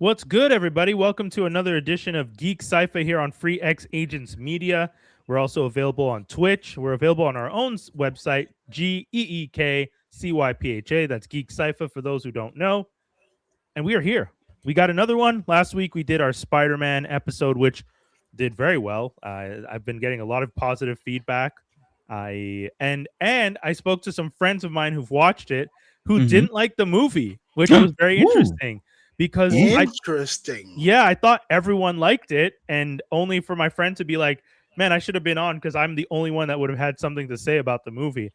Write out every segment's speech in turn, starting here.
What's good, everybody? Welcome to another edition of Geek Sci-Fi here on Free X Agents Media. We're also available on Twitch. We're available on our own website, GeekCypha. That's Geek Sci-Fi for those who don't know. And we are here. We got another one. Last week we did our Spider-Man episode, which did very well. I've been getting a lot of positive feedback. I spoke to some friends of mine who've watched it who didn't like the movie, which was very interesting. Because I thought everyone liked it, and only for my friend to be like, man, I should have been on because I'm the only one that would have had something to say about the movie.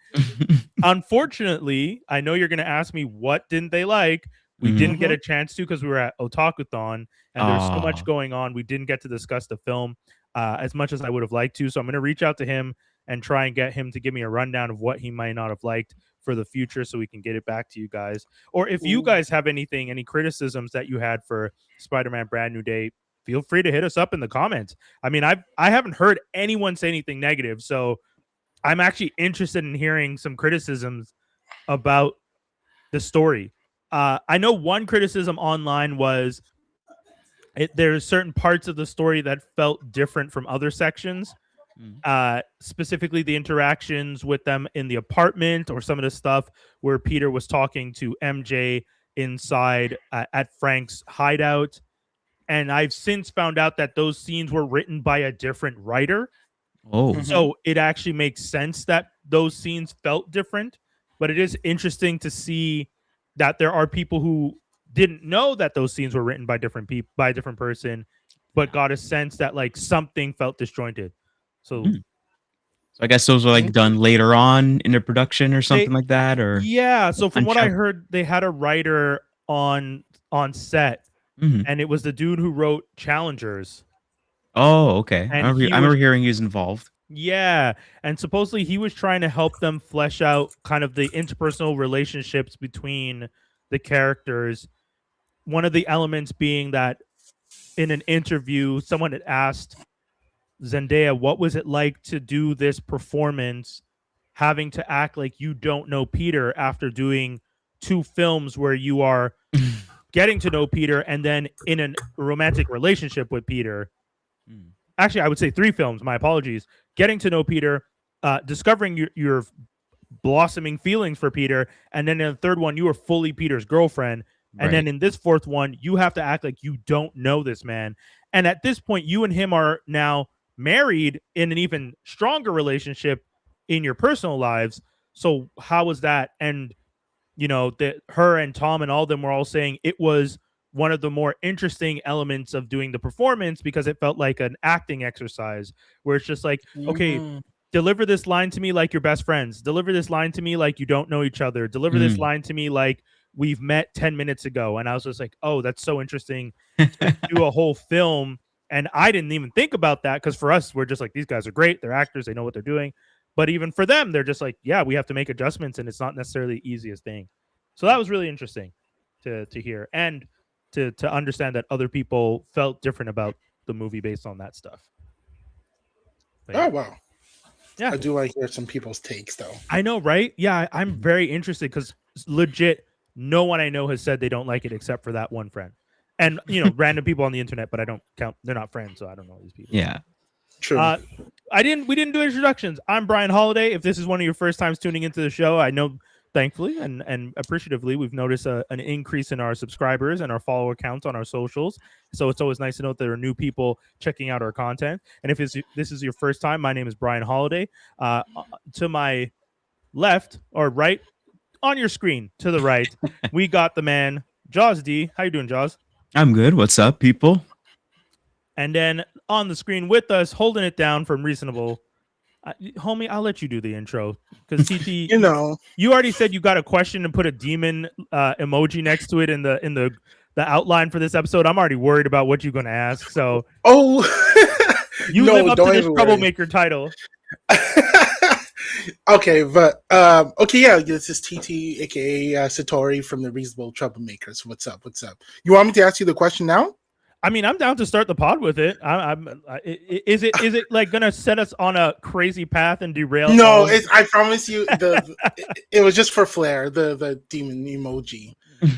Unfortunately, I know you're going to ask me what didn't they like. We didn't get a chance to because we were at Otakuthon, and there's so much going on. We didn't get to discuss the film as much as I would have liked to. So I'm going to reach out to him and try and get him to give me a rundown of what he might not have liked for the future so we can get it back to you guys. Or if you guys have any criticisms that you had for Spider-Man Brand New Day, feel free to hit us up in the comments. I mean, I haven't heard anyone say anything negative, so I'm actually interested in hearing some criticisms about the story. I know one criticism online was there's certain parts of the story that felt different from other sections. Specifically the interactions with them in the apartment, or some of the stuff where Peter was talking to MJ inside at Frank's hideout. And I've since found out that those scenes were written by a different writer. So it actually makes sense that those scenes felt different. But it is interesting to see that there are people who didn't know that those scenes were written by different people, by a different person, but got a sense that like something felt disjointed. So I guess those were like done later on in the production or something like that, or so from what I heard, they had a writer on set, and it was the dude who wrote Challengers. Oh, okay. I remember hearing he was involved. Yeah, and supposedly he was trying to help them flesh out kind of the interpersonal relationships between the characters. One of the elements being that in an interview, someone had asked Zendaya, what was it like to do this performance, having to act like you don't know Peter after doing 2 films where you are getting to know Peter and then in a romantic relationship with Peter. Actually, I would say 3 films. My apologies. Getting to know Peter, discovering your blossoming feelings for Peter, and then in the 3rd one, you were fully Peter's girlfriend. And then in this 4th one, you have to act like you don't know this man. And at this point, you and him are now married in an even stronger relationship in your personal lives. So how was that? And you know, that her and Tom and all of them were all saying it was one of the more interesting elements of doing the performance, because it felt like an acting exercise where it's just like, okay, deliver this line to me like you're best friends, deliver this line to me like you don't know each other, deliver this line to me like we've met 10 minutes ago. And I was just like, oh, that's so interesting to do a whole film. And I didn't even think about that, because for us, we're just like, these guys are great. They're actors. They know what they're doing. But even for them, they're just like, yeah, we have to make adjustments, and it's not necessarily the easiest thing. So that was really interesting to hear, and to understand that other people felt different about the movie based on that stuff. But, yeah. Oh, wow. Yeah. I do like to hear some people's takes, though. I know, right? Yeah, I'm very interested, because legit, no one I know has said they don't like it except for that one friend. And, you know, random people on the internet, but I don't count. They're not friends, so I don't know these people. Yeah. True. We didn't do introductions. I'm Brian Holiday. If this is one of your first times tuning into the show, I know, thankfully and appreciatively, we've noticed an increase in our subscribers and our follower counts on our socials. So it's always nice to know that there are new people checking out our content. And if this is your first time, my name is Brian Holiday. To my left or right on your screen, to the right, we got the man, Jaws D. How you doing, Jaws? I'm good. What's up, people? And then on the screen with us, holding it down from Reasonable, homie, I'll let you do the intro, because TT, you already said you got a question and put a demon emoji next to it in the outline for this episode. I'm already worried about what you're going to ask. So, you live up to this troublemaker title. Okay, but yeah, this is TT, aka Satori from the Reasonable Troublemakers. What's up? You want me to ask you the question now? I mean, I'm down to start the pod with it. Is it like gonna set us on a crazy path and derail? No, I promise you, it was just for flair. The demon emoji.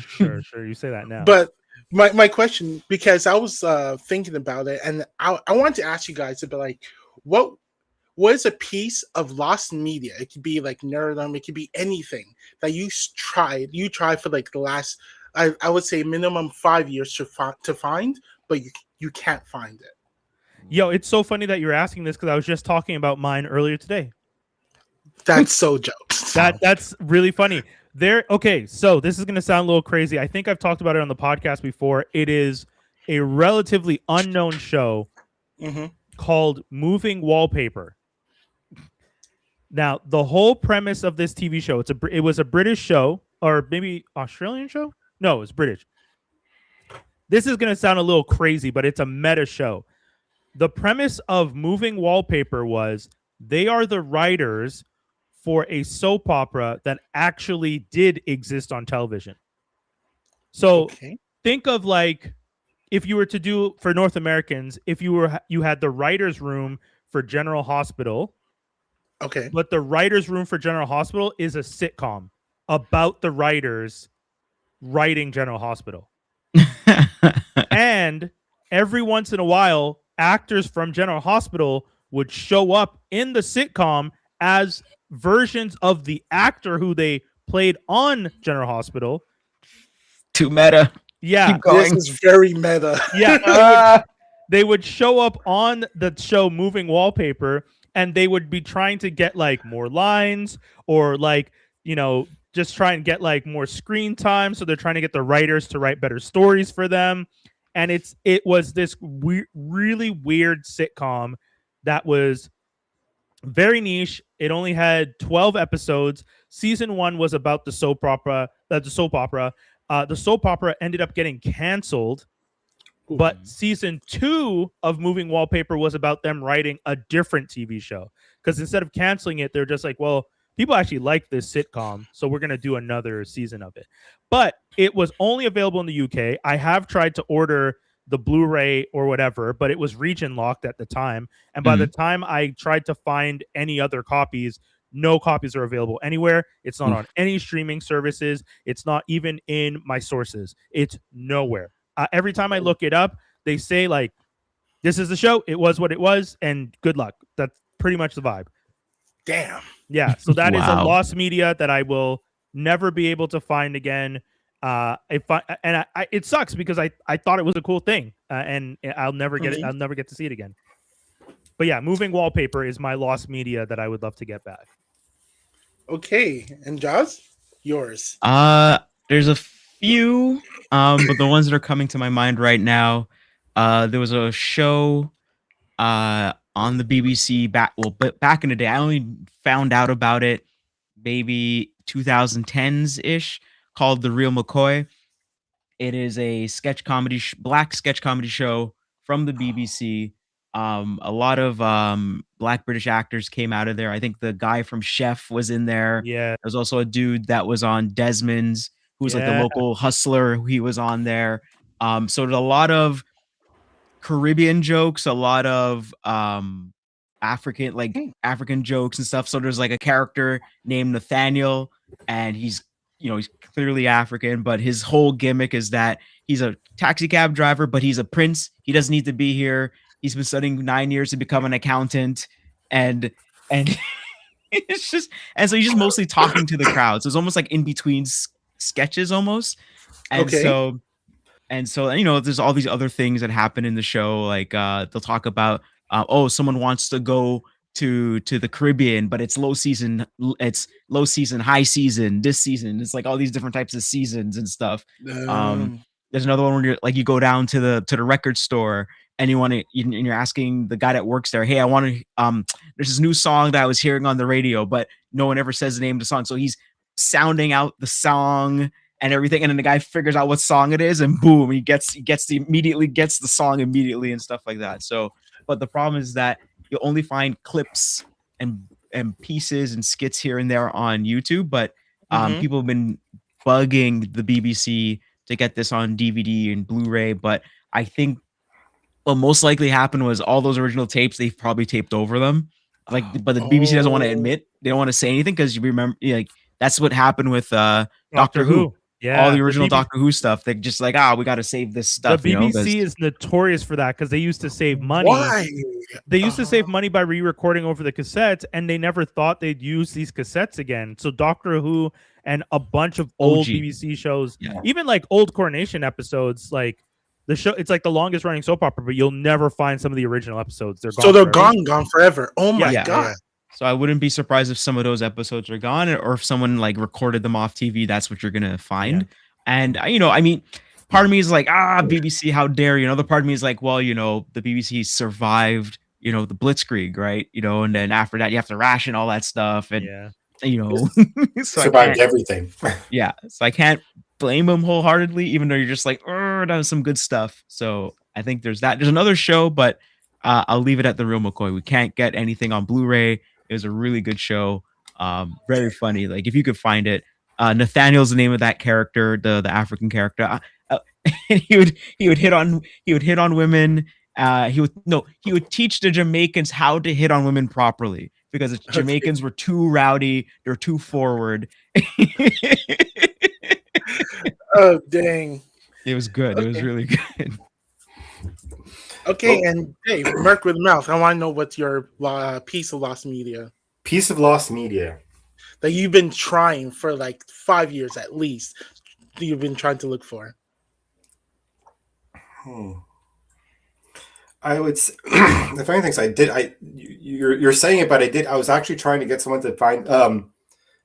Sure, you say that now. But my question, because I was thinking about it, and I wanted to ask you guys about like what is a piece of lost media? It could be like nerdum, it could be anything that you tried for like the last I would say minimum 5 years to find, but you can't find it. Yo, it's so funny that you're asking this because I was just talking about mine earlier today. That's so jokes. That's really funny. Okay, so this is gonna sound a little crazy. I think I've talked about it on the podcast before. It is a relatively unknown show called Moving Wallpaper. Now, the whole premise of this TV show, it was a British show, or maybe Australian show? No, it was British. This is gonna sound a little crazy, but it's a meta show. The premise of Moving Wallpaper was they are the writers for a soap opera that actually did exist on television. So think of like if you were to do for North Americans, if you had the writer's room for General Hospital. Okay. But the writer's room for General Hospital is a sitcom about the writers writing General Hospital. And every once in a while, actors from General Hospital would show up in the sitcom as versions of the actor who they played on General Hospital. Too meta. Yeah. This is very meta. Yeah. They would show up on the show Moving Wallpaper, and they would be trying to get like more lines or like, just try and get like more screen time. So they're trying to get the writers to write better stories for them. And it was this really weird sitcom that was very niche. It only had 12 episodes. Season 1 was about the soap opera. The soap opera ended up getting canceled. But season 2 of Moving Wallpaper was about them writing a different TV show. Because instead of canceling it, they're just like, well, people actually like this sitcom, so we're going to do another season of it. But it was only available in the UK. I have tried to order the Blu-ray or whatever, but it was region locked at the time. And by the time I tried to find any other copies, no copies are available anywhere. It's not on any streaming services. It's not even in my sources. It's nowhere. Every time I look it up, they say like, this is the show. It was what it was. And good luck. That's pretty much the vibe. Damn. Yeah. So that is a lost media that I will never be able to find again. It sucks because I thought it was a cool thing, and I'll never get it. I'll never get to see it again. But yeah, Moving Wallpaper is my lost media that I would love to get back. Okay, and Jaws, yours. There's a few, but the ones that are coming to my mind right now, there was a show, on the BBC back in the day. I only found out about it maybe 2010s ish, called The Real McCoy. It is a sketch comedy, black sketch comedy show from the BBC. A lot of black British actors came out of there. I think the guy from Chef was in there. Yeah. There's also a dude that was on Desmond's, who was like the local hustler. He was on there. So there's a lot of Caribbean jokes, a lot of African jokes and stuff. So there's like a character named Nathaniel, and he's clearly African, but his whole gimmick is that he's a taxi cab driver, but he's a prince. He doesn't need to be here. He's been studying 9 years to become an accountant, and it's just, and so he's just mostly talking to the crowd. So it's almost like in between sketches almost. And so there's all these other things that happen in the show. Like they'll talk about, someone wants to go to the Caribbean, but it's low season, high season, this season. It's like all these different types of seasons and stuff. There's another one where you go down to the record store, and you're asking the guy that works there, hey, I want to, there's this new song that I was hearing on the radio, but no one ever says the name of the song. So he's sounding out the song and everything. And then the guy figures out what song it is, and boom, he immediately gets the song immediately and stuff like that. So, but the problem is that you'll only find clips and pieces and skits here and there on YouTube, but people have been bugging the BBC to get this on DVD and Blu-ray. But I think what most likely happened was all those original tapes, they've probably taped over them. But the BBC doesn't want to admit, they don't want to say anything, because you remember, that's what happened with Doctor Who. Yeah, all the the original BBC Doctor Who stuff. They're just like, we got to save this The stuff. You know, 'cause- BBC is notorious for that because they used to save money. Why? They used to save money by re-recording over the cassettes, and they never thought they'd use these cassettes again. So Doctor Who and a bunch of old OG. BBC shows, Yeah. even like old Coronation episodes, like the show, it's like the longest running soap opera, but you'll never find some of the original episodes. They're gone. So they're forever. gone forever. Oh my Yeah, god. yeah. So I wouldn't be surprised if some of those episodes are gone, or if someone like recorded them off TV. That's what you're gonna find. And you know, I mean, part of me is like, BBC, how dare you? Another part of me is like, well, you know, the BBC survived, you know, the Blitzkrieg, right? You know, and then after that, you have to ration all that stuff, and Yeah. you know, so Survived everything. yeah, so I can't blame them wholeheartedly, even though you're just like, that was some good stuff. So I think there's that. There's another show, but I'll leave it at the real McCoy. We can't get anything on Blu-ray. It was a really good show. Very funny. Like if you could find it. Nathaniel's the name of that character, the African character. And he would hit on women. He would teach the Jamaicans how to hit on women properly because the Jamaicans were too rowdy, they're too forward. Oh dang. It was good. It was really good. Okay, and Dave, Merc with Mouth, I want to know what's your piece of lost media Piece of lost media. that you've been trying for like 5 years at least. You've been trying to look for. I would say, the funny thing is I did, you're saying it, but I was actually trying to get someone to find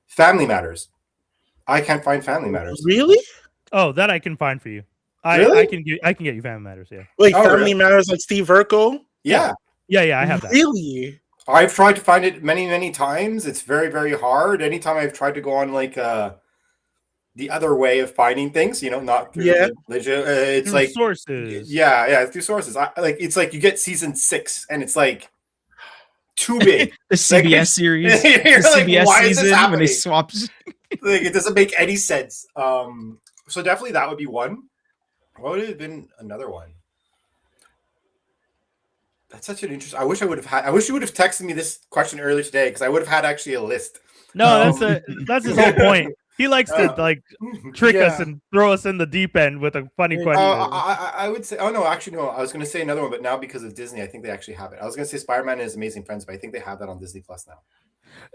Family Matters. I can't find Family Matters. Really? Oh, that I can find for you. Really? I can get you Family Matters. Yeah. Wait, Oh, Family really? Matters like Steve Urkel? Yeah. Yeah. I have that. Really? I've tried to find it many, many times. It's very, very hard. Anytime I've tried to go on like the other way of finding things, you know, not through it's Through like sources. yeah, through sources. It's like you get season 6 and it's like too big. The CBS series, the You're like, CBS why is this season when happening? they swapped. Like it doesn't make any sense. So definitely that would be one. What would have been another one? That's such an interesting. I wish you would have texted me this question earlier today because I would have had actually a list. No, that's his whole point. He likes to like trick us Yeah. and throw us in the deep end with a funny question. I would say. Oh no, actually no. I was going to say another one, but now because of Disney, I think they actually have it. I was going to say Spider-Man and His Amazing Friends, but I think they have that on Disney Plus now.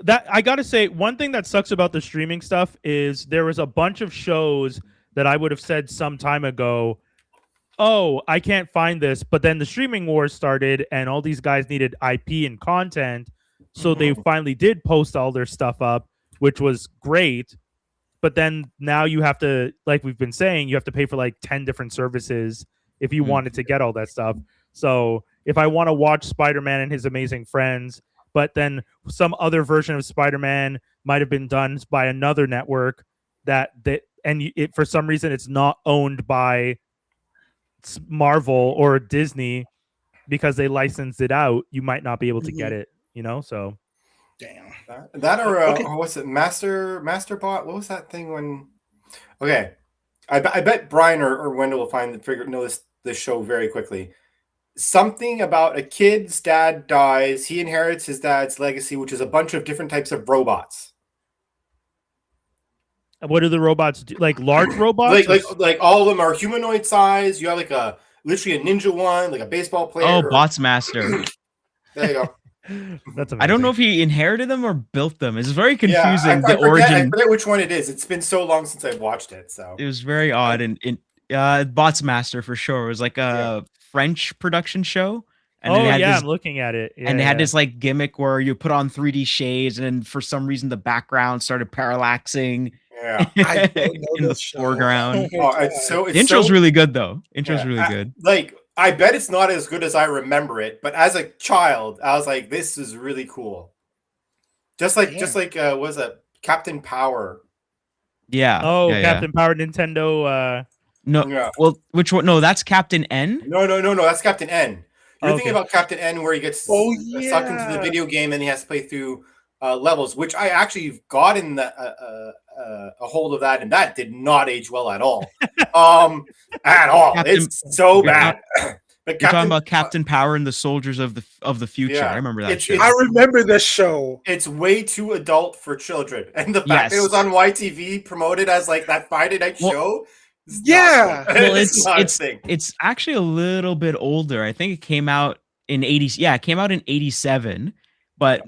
That I gotta say, one thing that sucks about the streaming stuff is there was a bunch of shows that I would have said some time ago, oh, I can't find this, but then the streaming wars started and all these guys needed IP and content, so they finally did post all their stuff up, which was great. But then now you have to, like we've been saying, you have to pay for like 10 different services if you wanted to get all that stuff. So if I want to watch Spider-Man and His Amazing Friends, but then some other version of Spider-Man might have been done by another network it for some reason it's not owned by Marvel or Disney because they licensed it out, you might not be able to get it, you know? So Damn. That or Okay. or what's it? Masterbot? What was that thing when? Okay, I bet Brian or Wendell will know this show very quickly. Something about a kid's dad dies. He inherits his dad's legacy, which is a bunch of different types of robots. what do the robots do? Like large robots? Like all of them are humanoid size. You have like literally a ninja one, like a baseball player. Oh, Bots Master. There you go. That's I don't know if amazing. he inherited them or built them. It's very Yeah, confusing. I The forget origin. which one it is. It's been so long since I've watched it. So It was very odd, and Bots Master for sure. It was like a French production show, and Oh they had yeah, this, I'm looking at it. Yeah, and they had yeah. this like gimmick where you put on 3D shades, and then for some reason the background started parallaxing yeah. I don't know in the this show. foreground. Oh my Oh, it's God. so. It's The intro's so, really good though. Intro's yeah, really good. Like I bet it's not as good as I remember it, but as a child, I was like, "This is really cool." Just like what was it Captain Power? Yeah. Oh, yeah, Captain Power Nintendo. No. Yeah. Well, which one? No, that's Captain N. No. That's Captain N. You're Okay. thinking about Captain N, where he gets sucked into the video game and he has to play through levels, which I actually got in a hold of that, and that did not age well at all. At all. Captain- It's so bad. But You're talking about Captain Power and the Soldiers of the Future. Yeah. I remember that show. I remember the show. It's way too adult for children, and the fact that it was on YTV promoted as like that Friday night show. Yeah. Well, it's actually a little bit older. I think it came out in 80s. Yeah, it came out in 87. But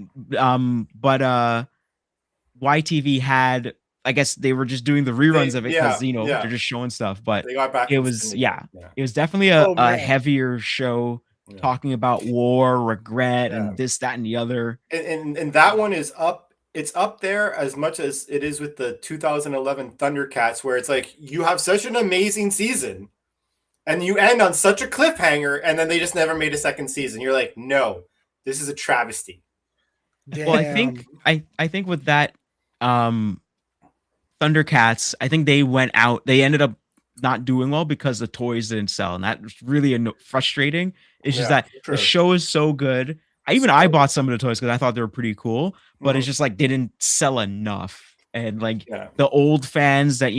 YTV had, I guess they were just doing the reruns of it because they're just showing stuff. But they got back it was it was definitely a heavier show talking about war, regret, and this, that, and the other. And that one is up. It's up there as much as it is with the 2011 Thundercats, where it's like you have such an amazing season, and you end on such a cliffhanger, and then they just never made a second season. You're like, no, this is a travesty. Damn. Well, I think with that Thundercats, I think they went out. They ended up not doing well because the toys didn't sell, and that was really frustrating. It's just that the show is so good. I bought some of the toys because I thought they were pretty cool, but it's just like they didn't sell enough. And like the old fans that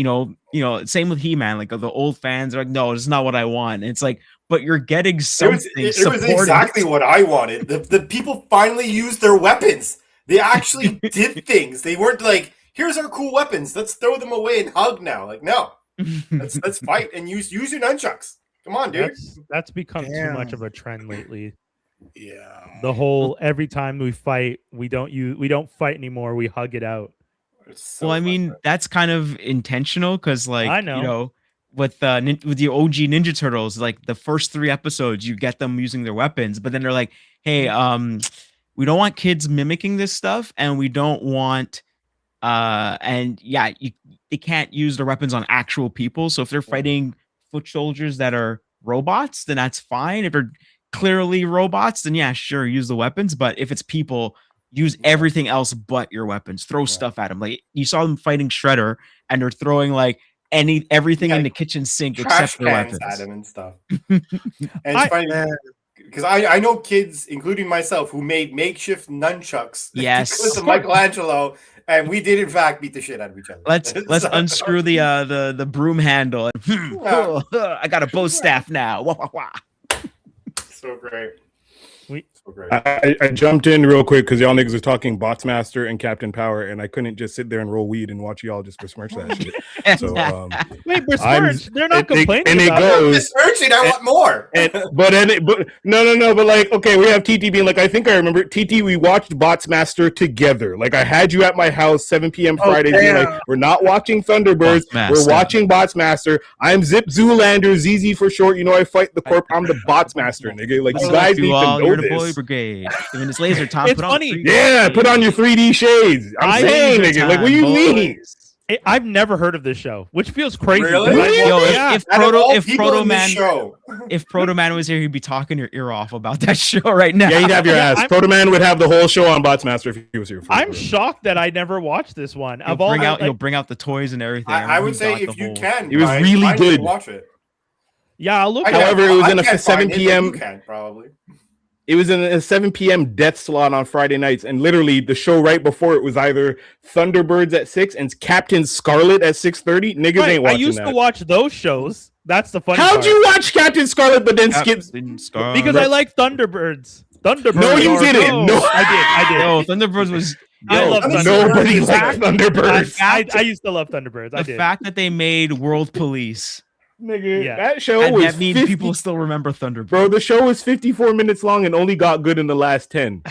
same with He-Man, like the old fans are like, no, it's not what I want. And it's like, but you're getting something. It was exactly what I wanted. The people finally used their weapons. They actually did things. They weren't like, here's our cool weapons. Let's throw them away and hug now. Like, no, let's fight and use your nunchucks. Come on, dude. That's become too much of a trend lately. Yeah. The whole every time we fight, we don't fight anymore. We hug it out. So I mean, that's kind of intentional because, like, I know. With the OG Ninja Turtles, like the first 3 episodes, you get them using their weapons, but then they're like, hey, we don't want kids mimicking this stuff, and we don't want, they can't use their weapons on actual people. So if they're fighting foot soldiers that are robots, then that's fine. If they're clearly robots, then yeah, sure, use the weapons. But if it's people, use everything else but your weapons. Throw stuff at them. Like you saw them fighting Shredder, and they're throwing like everything in the kitchen sink except their weapons at him and stuff. And it's funny because I know kids, including myself, who made makeshift nunchucks. Yes, because of Michelangelo, and we did in fact beat the shit out of each other. Let's unscrew the broom handle. I got a bow staff now. Wah, wah, wah. So great. So great. I jumped in real quick because y'all niggas was talking Botsmaster and Captain Power, and I couldn't just sit there and roll weed and watch y'all just besmirch that shit. So wait, besmirch? They're not complaining. And it about goes. Besmirching, I want more. But no. But like, okay, we have TT being like, I think I remember TT. We watched Botsmaster together. Like, I had you at my house 7 p.m. Fridays. Being like, we're not watching Thunderbirds. We're watching Botsmaster. I'm Zip Zoolander, ZZ for short. You know, I fight the corp. I'm the Botsmaster, nigga. Like, you guys need to know this. Brigade. Even this laser top. It's funny. Put on your 3D shades. I'm saying, nigga. Like, what do you mean? I've never heard of this show, which feels crazy. Really? Yo, if Proto Man show. was here, he'd be talking your ear off about that show right now. Yeah, he'd have your ass. Proto Man would have the whole show on Botsmaster if he was here. I'm shooked that I never watched this one. He'll bring out the toys and everything. I would say if you can, it was really good. Watch it. Yeah, I'll look. However, it was in a 7 p.m. Probably. It was in a 7 p.m. death slot on Friday nights, and literally the show right before it was either Thunderbirds at 6 and Captain Scarlet at 6:30. Niggas ain't watching that. I used to watch those shows. That's the funny part. How'd you watch Captain Scarlet but then skip? Because I like Thunderbirds. Thunderbirds. No, you didn't. No, I did. No, Thunderbirds was. I love Thunderbirds. Nobody likes Thunderbirds. I used to love Thunderbirds. The fact that they made World Police. Nigga, that show was that means people still remember Thunderbirds. Bro, the show was 54 minutes long and only got good in the last 10.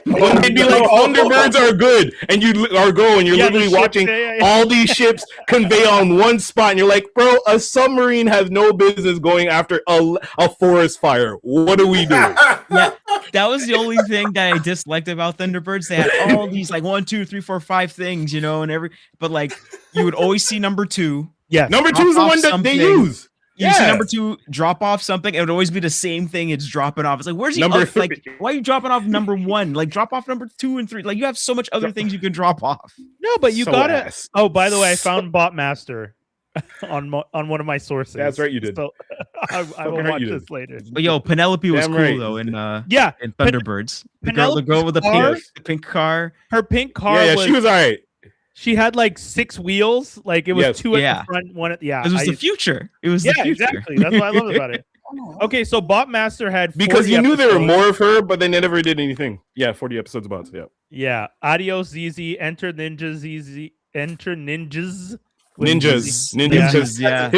When they'd be like, Thunderbirds are good, and you're literally watching all these ships convey on one spot, and you're like, bro, a submarine has no business going after a forest fire. What are we doing? Yeah, that was the only thing that I disliked about Thunderbirds. They had all these like 1, 2, 3, 4, 5 things, but like you would always see number 2. Yeah, number 2 is the one that they use. You see number 2 drop off something, it would always be the same thing. It's dropping off. It's like, where's number 3? Like, why are you dropping off number 1? Like, drop off number 2 and 3. Like, you have so much other things you can drop off. No, but you gotta. Oh, by the way, I found Botmaster on one of my sources. That's right, you did. So I will watch this later. But yo, Penelope was cool though in Thunderbirds. The girl with the pink car. Her pink car. Yeah, she was all right. She had like 6 wheels. Like it was 2 at the front, 1 at the It was the future. It was the future. Exactly. That's what I love about it. Okay, so Botmaster had 40 because you knew there were episodes. more of her, but they never did anything. Yeah, 40 episodes of bots. Yeah. Yeah, Adios ZZ, Enter Ninjas ZZ, Enter Ninjas. with Ninjas. ZZ. Ninjas. Yeah.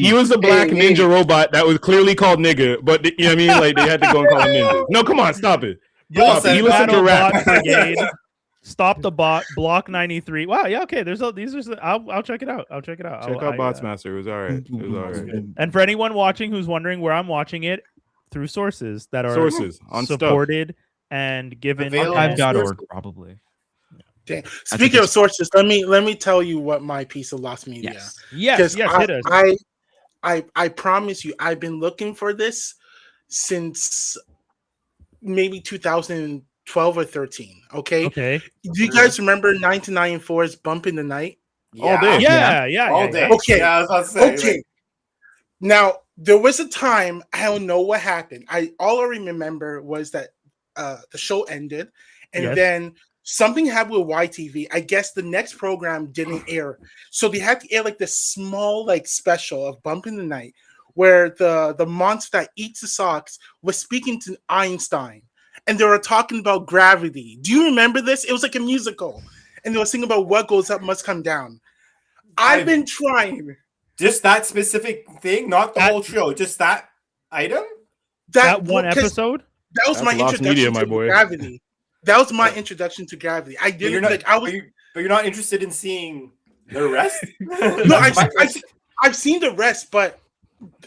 He was a black Hey, ninja hey. robot that was clearly called nigga, but you know what I mean? Like they had to go and call him ninja. No, come on, stop it. Block said he listened to Battle rap. Bot Brigade. Stop the bot. Block 93. Wow. Yeah. Okay. These are. I'll check it out. Check Check out Bots Master. It was all right. It was all right. And for anyone watching who's wondering where I'm watching it, through sources that are Sources on stuff. supported and given. Available. Archive.org, probably. Dang. Speaking of sources, let me tell you what my piece of lost media. Yes. Yes. Hit us. I promise you, I've been looking for this since maybe 2012 or 13. Okay. Okay. Do you guys remember 1994's Bump in the Night? All day. Yeah. All day. Okay. Yeah, I was about to say, Okay. like, Now there was a time I don't know what happened. All I remember was that the show ended, and Yes. then something happened with YTV. I guess the next program didn't air, so they had to air like this small like special of Bump in the Night, where the monster that eats the socks was speaking to Einstein, and they were talking about gravity. Do you remember this? It was like a musical, and they were singing about what goes up must come down. I've been trying. just that specific thing, not the whole show, just that item. That one 'cause episode. That was That's my lost introduction media, my to boy. Gravity. That was my introduction to Gravity. I But didn't you're not. like. I was but you're not interested in seeing the rest. no. I've seen the rest, but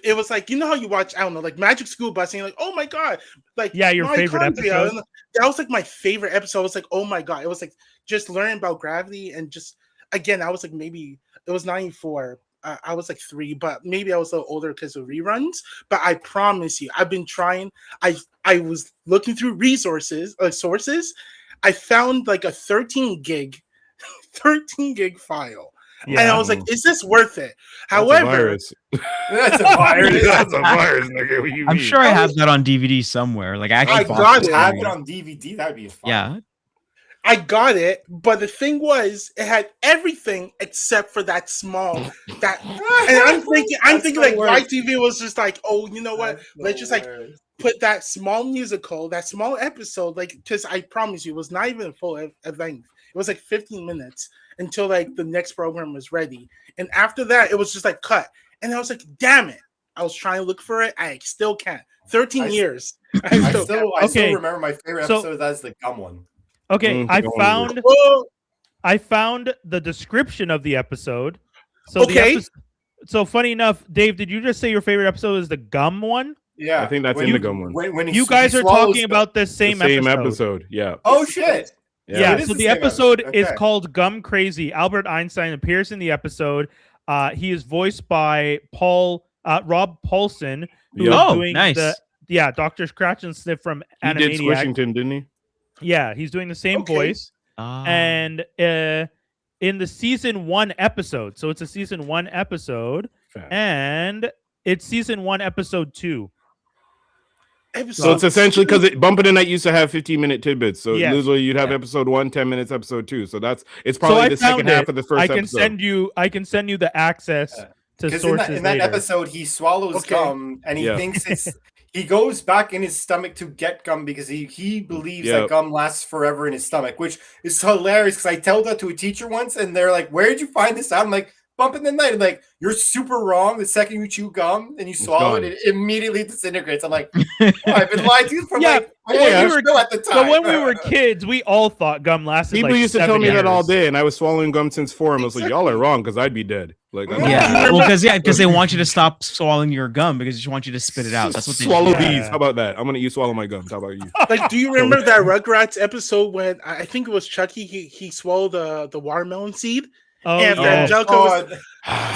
it was like, you know how you watch, I don't know, like Magic School Bus, and you're like, oh my god, like Yeah, your favorite mitochondria. episode? That was like my favorite episode. I was like, oh my god, it was like just learning about gravity and just again, I was like maybe it was 94. I was like 3, but maybe I was a little older because of reruns. But I promise you, I've been trying. I was looking through sources. I found like a 13 gig file. And I was like, is this worth it? However, That's a virus. That's a virus, nigga. What you I'm mean? sure I have that on DVD somewhere. Like I I actually got bought it. it. Have it on DVD. That'd be fun. Yeah. I got it, but the thing was, it had everything except for that small that. And I'm thinking like YTV was just like, oh, you know what? Let's just like put that small musical, that small episode, like because I promise you, it was not even a full length. It was like 15 minutes until like the next program was ready, and after that, it was just like cut. And I was like, damn it! I was trying to look for it. I still can't. 13 years. I still Okay. remember my favorite So- episode. That's the gum one. Okay, Well, I found the description of the episode. So Okay. So funny enough, Dave, did you just say your favorite episode is the gum one? Yeah, I think that's When in you- the gum one. When he, You guys he are swallows talking the- about the same episode. Yeah. Oh shit! Yeah, it is so the the same episode episode. is Okay. called Gum Crazy. Albert Einstein appears in the episode. He is voiced by Rob Paulson, who is Oh, doing nice. Dr. Scratch and Sniff from He did Animaniac. Squishington, didn't he? Yeah, he's doing the same Okay. voice. And in the season 1 episode, so it's a season 1 episode, Fact. and it's season 1 episode 2. So it's essentially because Bumpin' the Night used to have 15-minute tidbits. So Yes. usually you'd have Yeah. episode 1, 10 minutes, episode 2. So it's So probably I the second found half it. of the first I can episode. send you the access to Because sources in that later. episode, he swallows Okay. gum and he Yeah. thinks it's. He goes back in his stomach to get gum because he believes Yeah. that gum lasts forever in his stomach, which is hilarious. Because I told that to a teacher once, and they're like, "Where did you find this out?" I'm like, "Bump in the Night." I'm like, "You're super wrong. The second you chew gum and you swallow gone. it, it immediately disintegrates." I'm like, oh, "I've been lied to you from Yeah, like but 4 when we years were- ago at the time." But when we were kids, we all thought gum lasted People like used to tell 7 me that all years. day, and I was swallowing gum since 4. I was like, y'all are wrong because I'd be dead. Like, I'm Yeah. Well, because they want you to stop swallowing your gum because they just want you to spit it out. That's what they swallow do. these. How about that? I'm gonna swallow my gums. How about you? like, do you remember that Rugrats episode when I think it was Chucky? He swallowed the watermelon seed, Oh, and yeah. Angelica was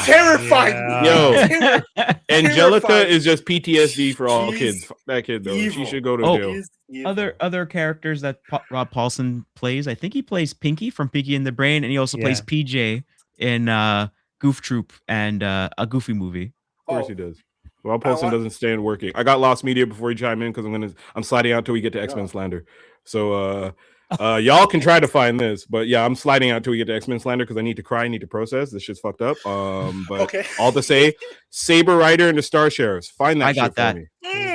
terrified Yeah. me. Yo. Angelica Terrified. is just PTSD for all She's kids. Fuck that kid though. She evil. should go to Oh. jail. Other characters that Rob Paulson plays. I think he plays Pinky from Pinky and the Brain, and he also plays PJ in Goof Troop and a Goofy movie. Of course he does. Well, Paulson want- doesn't stand working. I got lost media before you chime in because I'm sliding out till we get to X-Men slander. So Y'all can try to find this, but yeah, I'm sliding out till we get to X-Men slander because I need to cry, I need to process. This shit's fucked up. But Okay. all to say, Saber Rider and the Star Sheriffs. Find that. I got shit that. For me.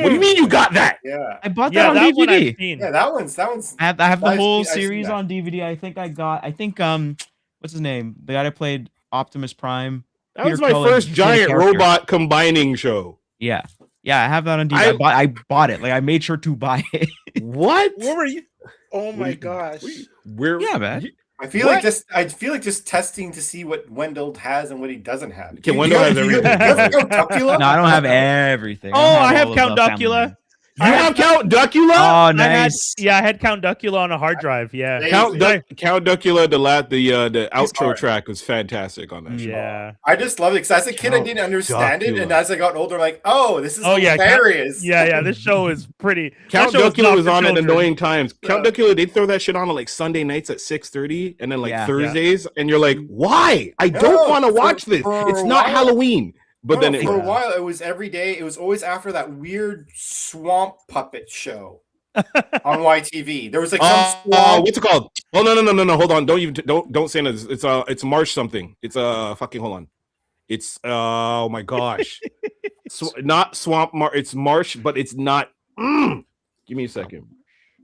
What do you mean you got that? Yeah. I bought Yeah, that on that one I've DVD. seen. Yeah, that one's. I have the I've whole seen series that. on DVD. I think what's his name? The guy that played Optimus Prime. That was Peter my Cullen, first he played a giant character. robot combining show. Yeah, I have that on DVD. I bought it. Like I made sure to buy it. What? What were you? Oh my gosh. Yeah, man. I feel like just testing to see what Wendell has and what he doesn't have. Okay, Wendell has everything. You have Count Duckula? No, I don't have everything. Oh, I all have of Count the family Duckula. members. You have Count Duckula? Oh, nice. I had Count Duckula on a hard drive. Yeah. Count Duckula, the outro hard. track was fantastic on that show. Yeah. I just love it because as a kid I didn't understand it, and as I got older, I'm like, oh, this is hilarious. Yeah. This show is pretty. Count that show is Duckula not was for on at children. annoying times. Count Duckula, they throw that shit on at like Sunday nights at 6:30 and then like Yeah. Thursdays, and you're like, why? I don't want to watch this. It's not Halloween. But then for a while it was every day. It was always after that weird swamp puppet show on YTV. There was like some swamp. What's it called? Oh no! Hold on! Don't say this. It's Marsh something. It's fucking hold on. It's oh my gosh, not swamp It's Marsh, but it's not. Give me a second.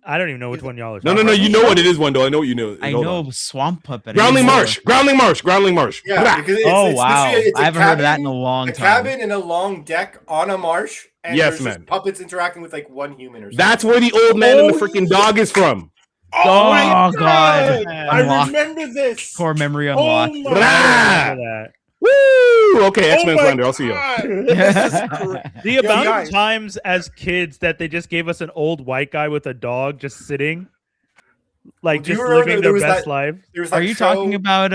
I don't even know which one y'all are. No. talking about. You know what it is, Wendell. I know what you know. I Hold know on. Swamp Puppet. Groundling Marsh. Yeah, because Oh it's wow! literally- it's I a haven't heard of that cabin- in a long A time. cabin in a long deck on a marsh, and Yes, there's just man. puppets interacting with like one human or something. That's where the old man and the freaking dog is from. Oh, my Oh, God. I Unlock. remember this. Core memory Oh unlocked. my Blah. I remember that. Woo! Okay, X-Men my slander. I'll see you. God. This is great. The Yo, amount guys. of times as kids that they just gave us an old white guy with a dog just sitting, like Well, do you just remember living there their was best that- life. There was Are that you show- talking about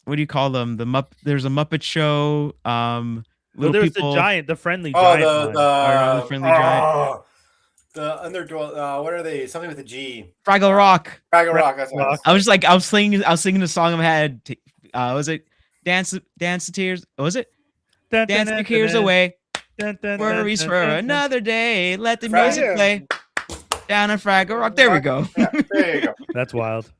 what do you call them? There's a Muppet Show. Well, Little there's people. the friendly Oh, giant the one. the friendly giant. the underdog. What are they? Something with a G. Fraggle Rock. Fraggle Rock. That's what it was. I was like, I was singing the song in my head. Was it Dance the Tears? Was it Dun, dun, Dance dun, the Tears dun, away? dun, dun, dun, Worries dun, for dun, dun. another day. Let the Fraggle. music play. Down on Fraggle Rock. There we go. Yeah, there you go. That's wild.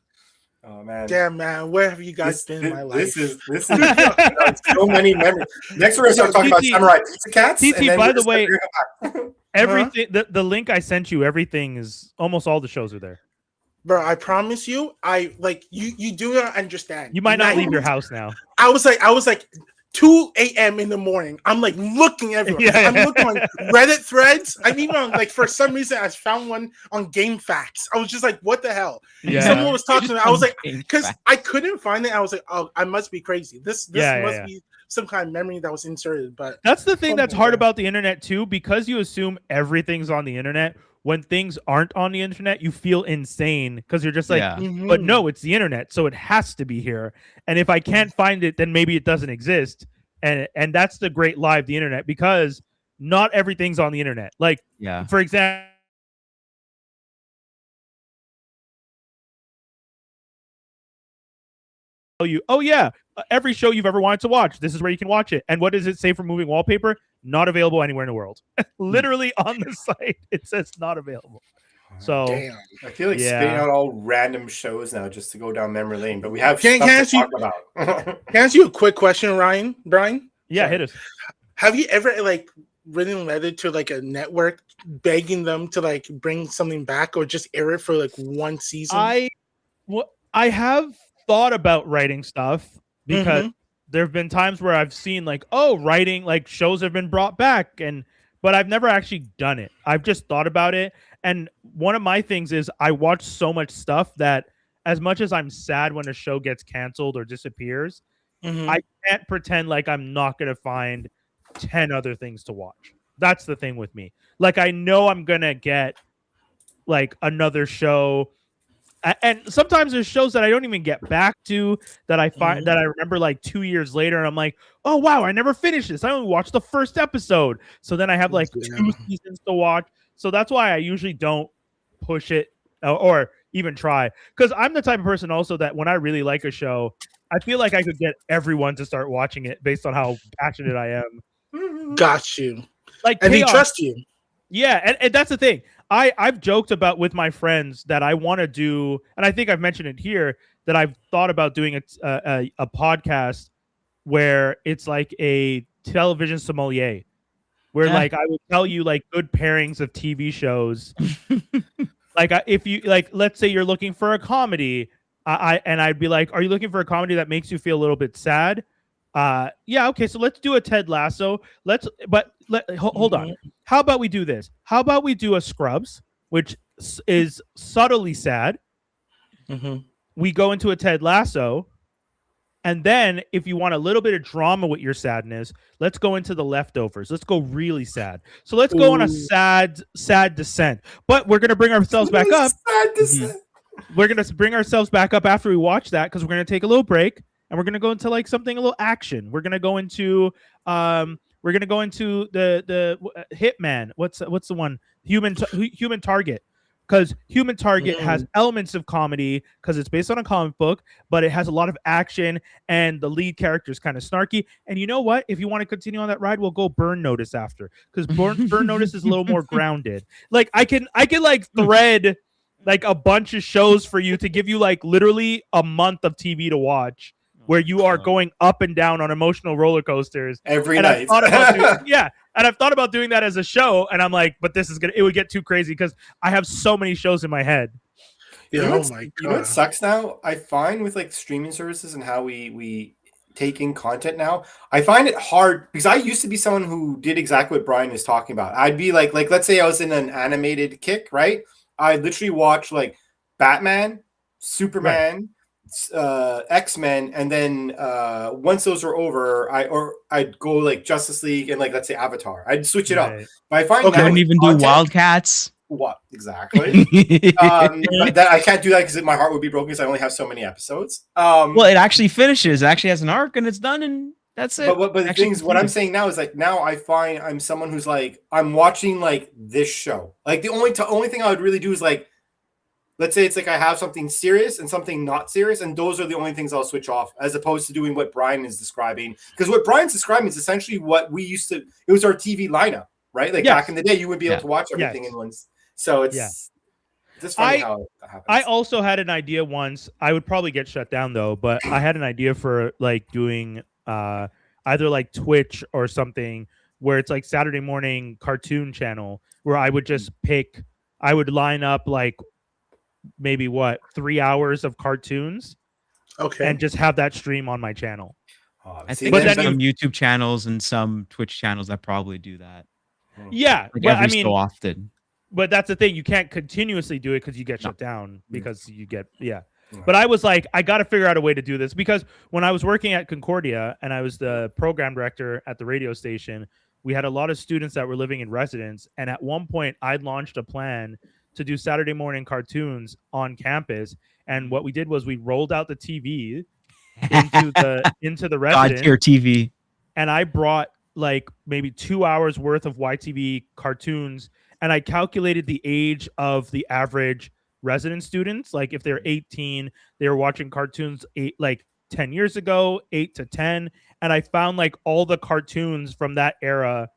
Oh man. Damn, man, where have you guys been in my life? This is so many memories. Next we're gonna start talking about TT, Samurai Pizza Cats. TT, and then by we're the just way, gonna bring it back. Everything, the link I sent you, everything is almost all the shows are there. Bro, I promise you, I like you do not understand. You might not Like, leave your house now. I was like 2 a.m. in the morning. I'm like looking everywhere. Yeah. I'm looking on Reddit threads. I'm even on like for some reason I found one on Game Facts. I was just like, what the hell? Yeah. Someone was talking to me. I was like, In because fact. I couldn't find it. I was like, oh, I must be crazy. This Yeah, must yeah. be some kind of memory that was inserted. But That's the thing Oh that's my hard God. about the internet too, because you assume everything's on the internet. When things aren't on the internet, you feel insane because you're just like, Yeah. but Mhm. no, it's the internet, so it has to be here. And if I can't find it, then maybe it doesn't exist. And that's the great lie of the internet, because not everything's on the internet. Like, Yeah. for example, you, oh yeah, every show you've ever wanted to watch, this is where you can watch it. And what does it say for moving wallpaper? Not available anywhere in the world. Literally on the site, it says not available. So Damn. I feel like Yeah. spitting out all random shows now just to go down memory lane, but we have Can I stuff ask to talk about. Can I ask you a quick question, Brian? yeah, hit us. Have you ever like written a letter to like a network begging them to like bring something back or just air it for like one season? I have thought about writing stuff because there have been times where I've seen like, oh, writing like shows have been brought back, but I've never actually done it. I've just thought about it. And one of my things is I watch so much stuff that as much as I'm sad when a show gets canceled or disappears, Mhm. I can't pretend like I'm not going to find 10 other things to watch. That's the thing with me. Like, I know I'm going to get like another show. And sometimes there's shows that I don't even get back to that I find that I remember like 2 years later. And I'm like, oh, wow, I never finished this. I only watched the first episode. So then I have like Yeah. 2 seasons to watch. So that's why I usually don't push it or even try. Because I'm the type of person also that when I really like a show, I feel like I could get everyone to start watching it based on how passionate I am. Got you. Like, And he Chaos- trusts you. Yeah, and that's the thing. I've joked about with my friends that I want to do, and I think I've mentioned it here, that I've thought about doing a podcast where it's like a television sommelier, where like I would tell you like good pairings of TV shows. Like if you like, let's say you're looking for a comedy, I'd be like, are you looking for a comedy that makes you feel a little bit sad? Yeah, okay, so let's do a Ted Lasso. Hold on. How about we do this? How about we do a Scrubs, which is subtly sad. We go into a Ted Lasso, and then if you want a little bit of drama with your sadness, let's go into The Leftovers. Let's go really sad. So let's go on a sad descent. But we're gonna bring ourselves back up. Sad descent. We're gonna bring ourselves back up after we watch that because we're gonna take a little break and we're gonna go into like something a little action. We're gonna go into the Hitman. What's the one? Human Target. Because Human Target has elements of comedy because it's based on a comic book, but it has a lot of action and the lead character is kind of snarky. And you know what? If you want to continue on that ride, we'll go Burn Notice after because Burn Notice is a little more grounded. Like I can like thread like a bunch of shows for you to give you like literally a month of TV to watch where you are going up and down on emotional roller coasters every night. I've thought about doing that as a show, and I'm like, but it would get too crazy because I have so many shows in my head. Yeah, you know what sucks now? I find with like streaming services and how we take in content now, I find it hard because I used to be someone who did exactly what Brian is talking about. I'd be like let's say I was in an animated kick, right? I'd literally watch like Batman, Superman, X-Men, and then once those are over, I'd go like Justice League and like let's say Avatar. I'd switch it up. But I find I don't even do Wildcats. What exactly? But that I can't do that because my heart would be broken because I only have so many episodes. Well, it actually finishes. It actually has an arc and it's done and that's it. But the thing is, what I'm saying now is like now I find I'm someone who's like I'm watching like this show. Like the only thing I would really do is like, let's say it's like I have something serious and something not serious, and those are the only things I'll switch off, as opposed to doing what Brian is describing. Because what Brian's describing is essentially what we used to. It was our TV lineup, right? Like back in the day, you would be able to watch everything in once. So it's just funny how that happens. I also had an idea once. I would probably get shut down though, but I had an idea for like doing either like Twitch or something where it's like Saturday morning cartoon channel where I would just pick. I would line up like maybe 3 hours of cartoons, and just have that stream on my channel. I think there's some YouTube channels and some Twitch channels that probably do that. Yeah, like every so often. But that's the thing; you can't continuously do it because you get shut down because you get But I was like, I got to figure out a way to do this because when I was working at Concordia and I was the program director at the radio station, we had a lot of students that were living in residence, and at one point, I'd launched a plan to do Saturday morning cartoons on campus. And what we did was we rolled out the TV into the residence. God-tier TV. And I brought like maybe 2 hours worth of YTV cartoons. And I calculated the age of the average resident students. Like if they're 18, they were watching cartoons 10 years ago, 8 to 10. And I found like all the cartoons from that era,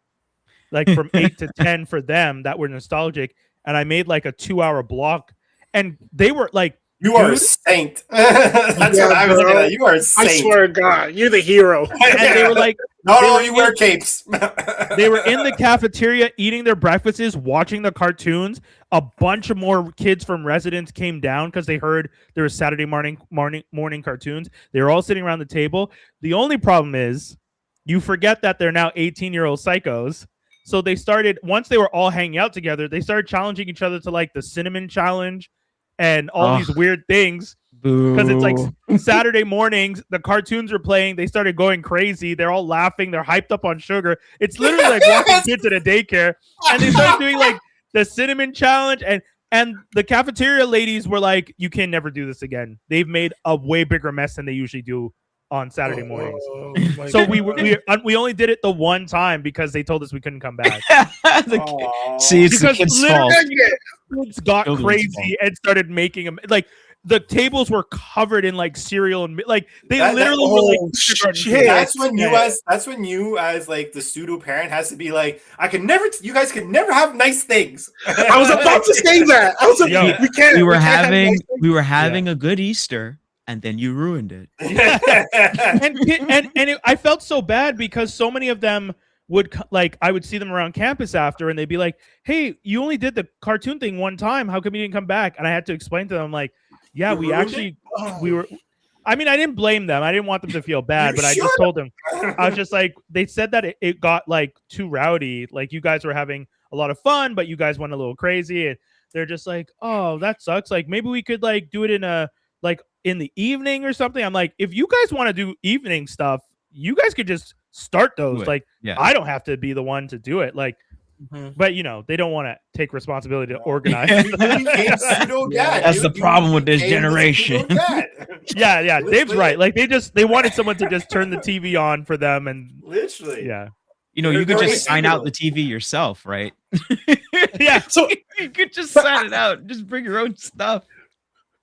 like from 8 to 10 for them that were nostalgic. And I made like a 2 hour block, and they were like, "You are a saint." That's what I was looking at. You are a saint. I swear to God, you're the hero. And they were like, you wear capes. They were in the cafeteria eating their breakfasts, watching the cartoons. A bunch of more kids from residence came down because they heard there was Saturday morning cartoons. They were all sitting around the table. The only problem is, you forget that they're now 18-year-old psychos. So they started, once they were all hanging out together, they started challenging each other to like the cinnamon challenge and all these weird things. Because it's like Saturday mornings, the cartoons are playing. They started going crazy. They're all laughing. They're hyped up on sugar. It's literally like walking kids at a daycare. And they started doing like the cinnamon challenge. And the cafeteria ladies were like, you can never do this again. They've made a way bigger mess than they usually do on Saturday mornings. So we only did it the one time because they told us we couldn't come back. See, it's the kid's fault. Kids got crazy and started making them like the tables were covered in like cereal and like they That- literally that- were like oh, kindergarten shit. kids. That's when you as like the pseudo parent has to be like, you guys can never have nice things. I was about to say that. I was like, Yo, we can't. We were can't have having nice things. a good Easter, and then you ruined it. and I felt so bad because so many of them would like I would see them around campus after, and they'd be like, "Hey, you only did the cartoon thing one time. How come you didn't come back?" And I had to explain to them like, "Yeah, You we ruined actually Oh. we were." I mean, I didn't blame them. I didn't want them to feel bad, You but I just told them. I was just like, they said that it got like too rowdy. Like you guys were having a lot of fun, but you guys went a little crazy. And they're just like, oh, that sucks. Like maybe we could like do it in in the evening or something. I'm like, if you guys want to do evening stuff, you guys could just start those. Do it. Like Yeah. I don't have to be the one to do it. Like, Mhm. but they don't want to take responsibility to organize. You became pseudo dad. That's the problem with this became the generation. pseudo-dad. yeah, Dave's Literally. right. Like they wanted someone to just turn the TV on for them, and Literally. yeah. You know, you They're could very just sign out single. the TV yourself, right? Yeah. So, You could just sign it out. Just bring your own stuff.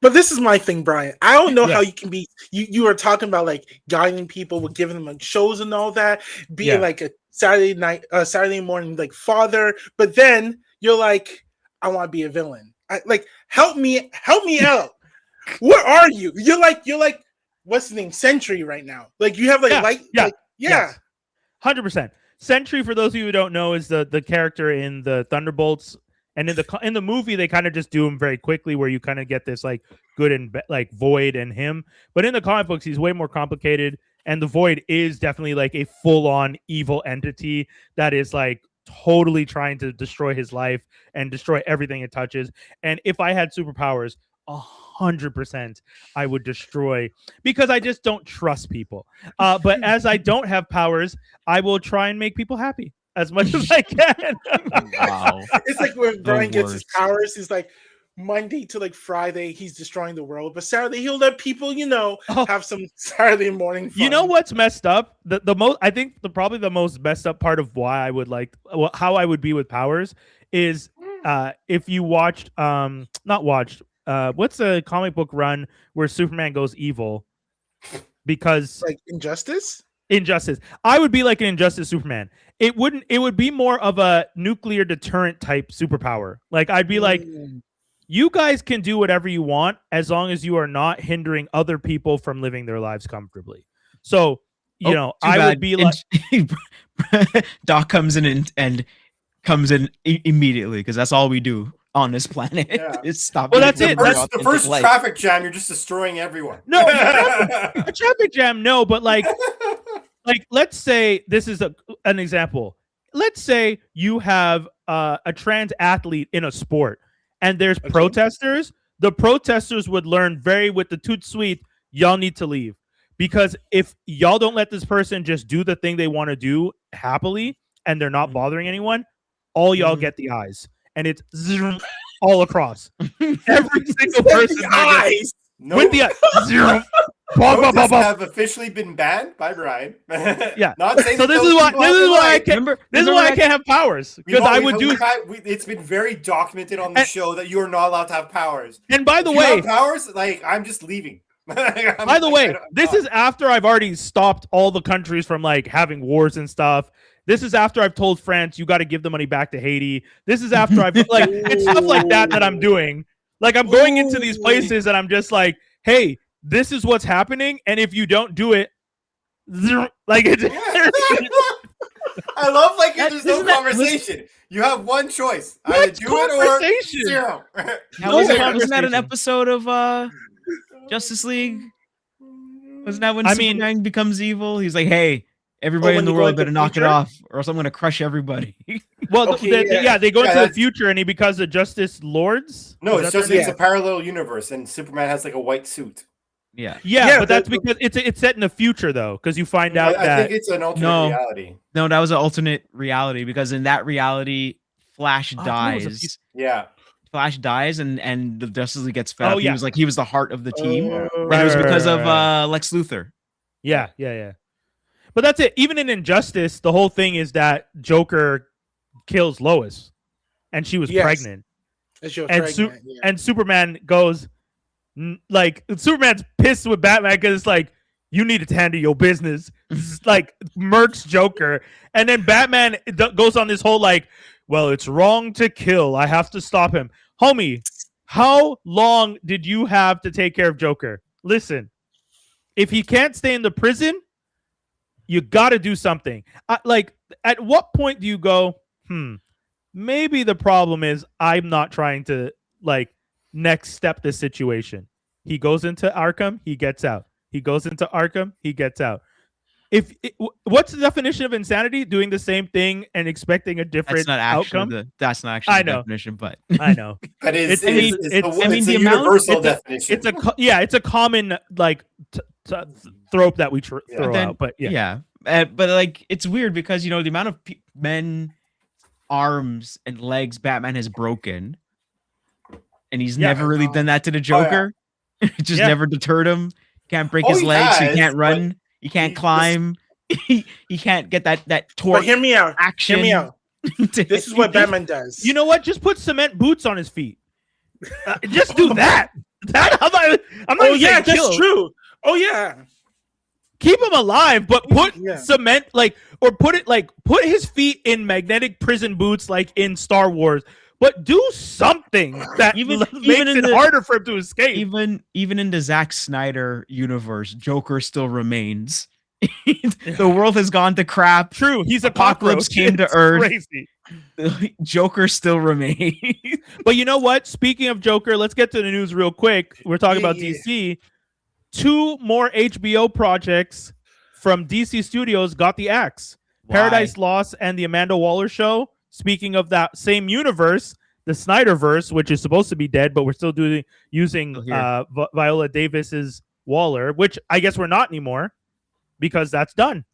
but this is my thing, Brian. I don't know Yeah. how you can be. You were talking about like guiding people with giving them like, shows and all that, being Yeah. like a Saturday morning like father. But then you're like, I want to be a villain. Help me out. Where are you? You're like, what's the name? Sentry right now. Like you have like Yeah, light. yeah, like, yeah. yes. 100%. Sentry, for those of you who don't know, is the character in the Thunderbolts, and in the movie they kind of just do him very quickly, where you kind of get this like good and like Void and him. But in the comic books, he's way more complicated, and the Void is definitely like a full-on evil entity that is like totally trying to destroy his life and destroy everything it touches. And if I had superpowers, 100% I would destroy, because I just don't trust people. But as I don't have powers, I will try and make people happy as much as I can. Wow. It's like when Brian gets his worst. powers, he's like Monday to like Friday, he's destroying the world. But Saturday, he'll let people, Oh. have some Saturday morning fun. You know what's messed up? The most, I think probably the most messed up part of why I would how I would be with powers is if you watched not watched what's the comic book run where Superman goes evil because Like Injustice? Injustice. I would be like an Injustice Superman. It would be more of a nuclear deterrent type superpower. Like I'd be like, Mm. you guys can do whatever you want as long as you are not hindering other people from living their lives comfortably. So, I would be like, Doc comes in and comes in immediately, because that's all we do on this planet. Yeah. Is stop. Well, being that's it. from That's our The first authentic life. traffic jam, you're just destroying everyone. no, a traffic jam, no, but like let's say this is an example. Let's say you have a trans athlete in a sport and there's Okay. protesters. The protesters would learn with the toot sweet, y'all need to leave, because if y'all don't let this person just do the thing they want to do happily and they're not Mhm. bothering anyone, all y'all Mhm. get the eyes, and it's all across. Every single person The there gets- eyes. No, with the zero. Bah, bah, bah, protests bah. have officially been banned by Brian. Yeah. Not saying So that this those is why people have been I right. can't. Remember, This is remember why I that- can't have powers, We because know- I we would know do. it's been very documented on the And- show that you are not allowed to have powers. And by the If you way, have powers, like I'm just leaving. by the way, this is after I've already stopped all the countries from like having wars and stuff. This is after I've told France you got to give the money back to Haiti. This is after I've like it's stuff like that I'm doing. Like I'm going into these places and I'm just like, hey, this is what's happening, and if you don't do it, like it's I love like That- there's no isn't that- conversation. You have one choice: What either do it or conversation? zero. That No wasn't that an conversation. episode of Justice League? Wasn't that when I mean- Superman becomes evil? He's like, hey, everybody when in the you go world into better knock it future? off, or else I'm going to crush everybody. well, Okay, they go Yeah, into the that's- future, and he becomes the Justice Lords. No, Is it's that just their it's name? a parallel universe, and Superman has like a white suit. Yeah. Yeah, Yeah, but that's the- because it's set in the future though, because you find out I that think it's an alternate No. reality. No, that was an alternate reality, because in that reality, Flash Oh, I thought it was a few- dies. Yeah, Flash dies, and the Justice League gets fed Oh, up. yeah. He was the heart of the team. Oh. And it was because of right. Lex Luthor. Yeah. But that's it. Even in Injustice, the whole thing is that Joker kills Lois, and she was Yes. pregnant, As you're and pregnant, yeah. and Superman goes, Like Superman's pissed with Batman because it's like, you needed to handle your business. Like murks Joker, and then Batman goes on this whole like, well, it's wrong to kill. I have to stop him, homie. How long did you have to take care of Joker? Listen, if he can't stay in the prison, you got to do something. Like, at what point do you go, maybe the problem is I'm not trying to like next step this situation. He goes into Arkham, he gets out. He goes into Arkham, he gets out. What's the definition of insanity? Doing the same thing and expecting a different outcome. That's not actually the definition, but I know. But it's the universal definition. It's a common like trope that we throw out. But but like it's weird because the amount of men, arms, and legs Batman has broken, and he's never really done that to the Joker. It just never deterred him. Can't break his legs. He can't run. He can't climb. He can't get that torque. But hear me out. Action. Hear me out. This is what Batman does. You know what? Just put cement boots on his feet. Just do that. I'm not yeah, that's true. Oh yeah. Keep him alive, but put cement put his feet in magnetic prison boots like in Star Wars. But do something that makes it harder for him to escape. Even in the Zack Snyder universe, Joker still remains. The world has gone to crap. True, he's Apocalypse came to Earth. Crazy. Joker still remains. But you know what? Speaking of Joker, let's get to the news real quick. We're talking about DC. 2 more HBO projects from DC Studios got the axe. Why? Paradise Lost and the Amanda Waller Show. Speaking of that same universe, the Snyderverse, which is supposed to be dead, but we're still using Viola Davis's Waller, which I guess we're not anymore because that's done.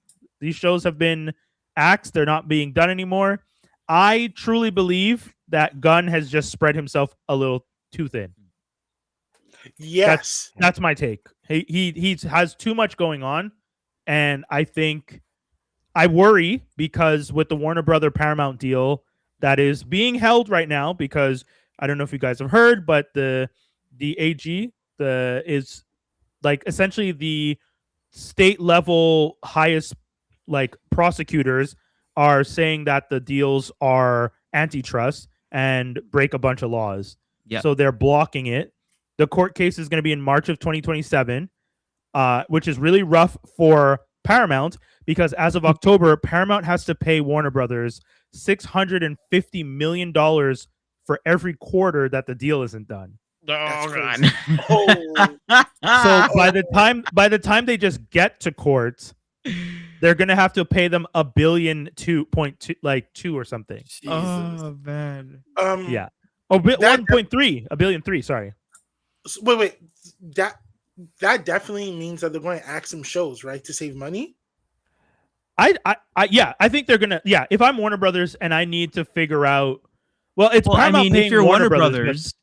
These shows have been axed. They're not being done anymore. I truly believe that Gunn has just spread himself a little too thin. Yes. That's my take. He has too much going on, and I worry because with the Warner Brother Paramount deal that is being held right now, because I don't know if you guys have heard, but the AG is like essentially the state level highest like prosecutors are saying that the deals are antitrust and break a bunch of laws. Yeah. So they're blocking it. The court case is going to be in March of 2027, which is really rough for Paramount because as of October, Paramount has to pay Warner Brothers $650 million for every quarter that the deal isn't done. Oh god! So by the time they just get to court, they're gonna have to pay them $1.2 billion, like 2 or something. Jesus. Oh man. Yeah. Oh, 1.3, $1.3 billion. Sorry. Wait. That definitely means that they're going to axe some shows, right, to save money. I think they're gonna. Yeah, if I'm Warner Brothers and I need to figure out, Paramount. I mean, if you're Warner Brothers,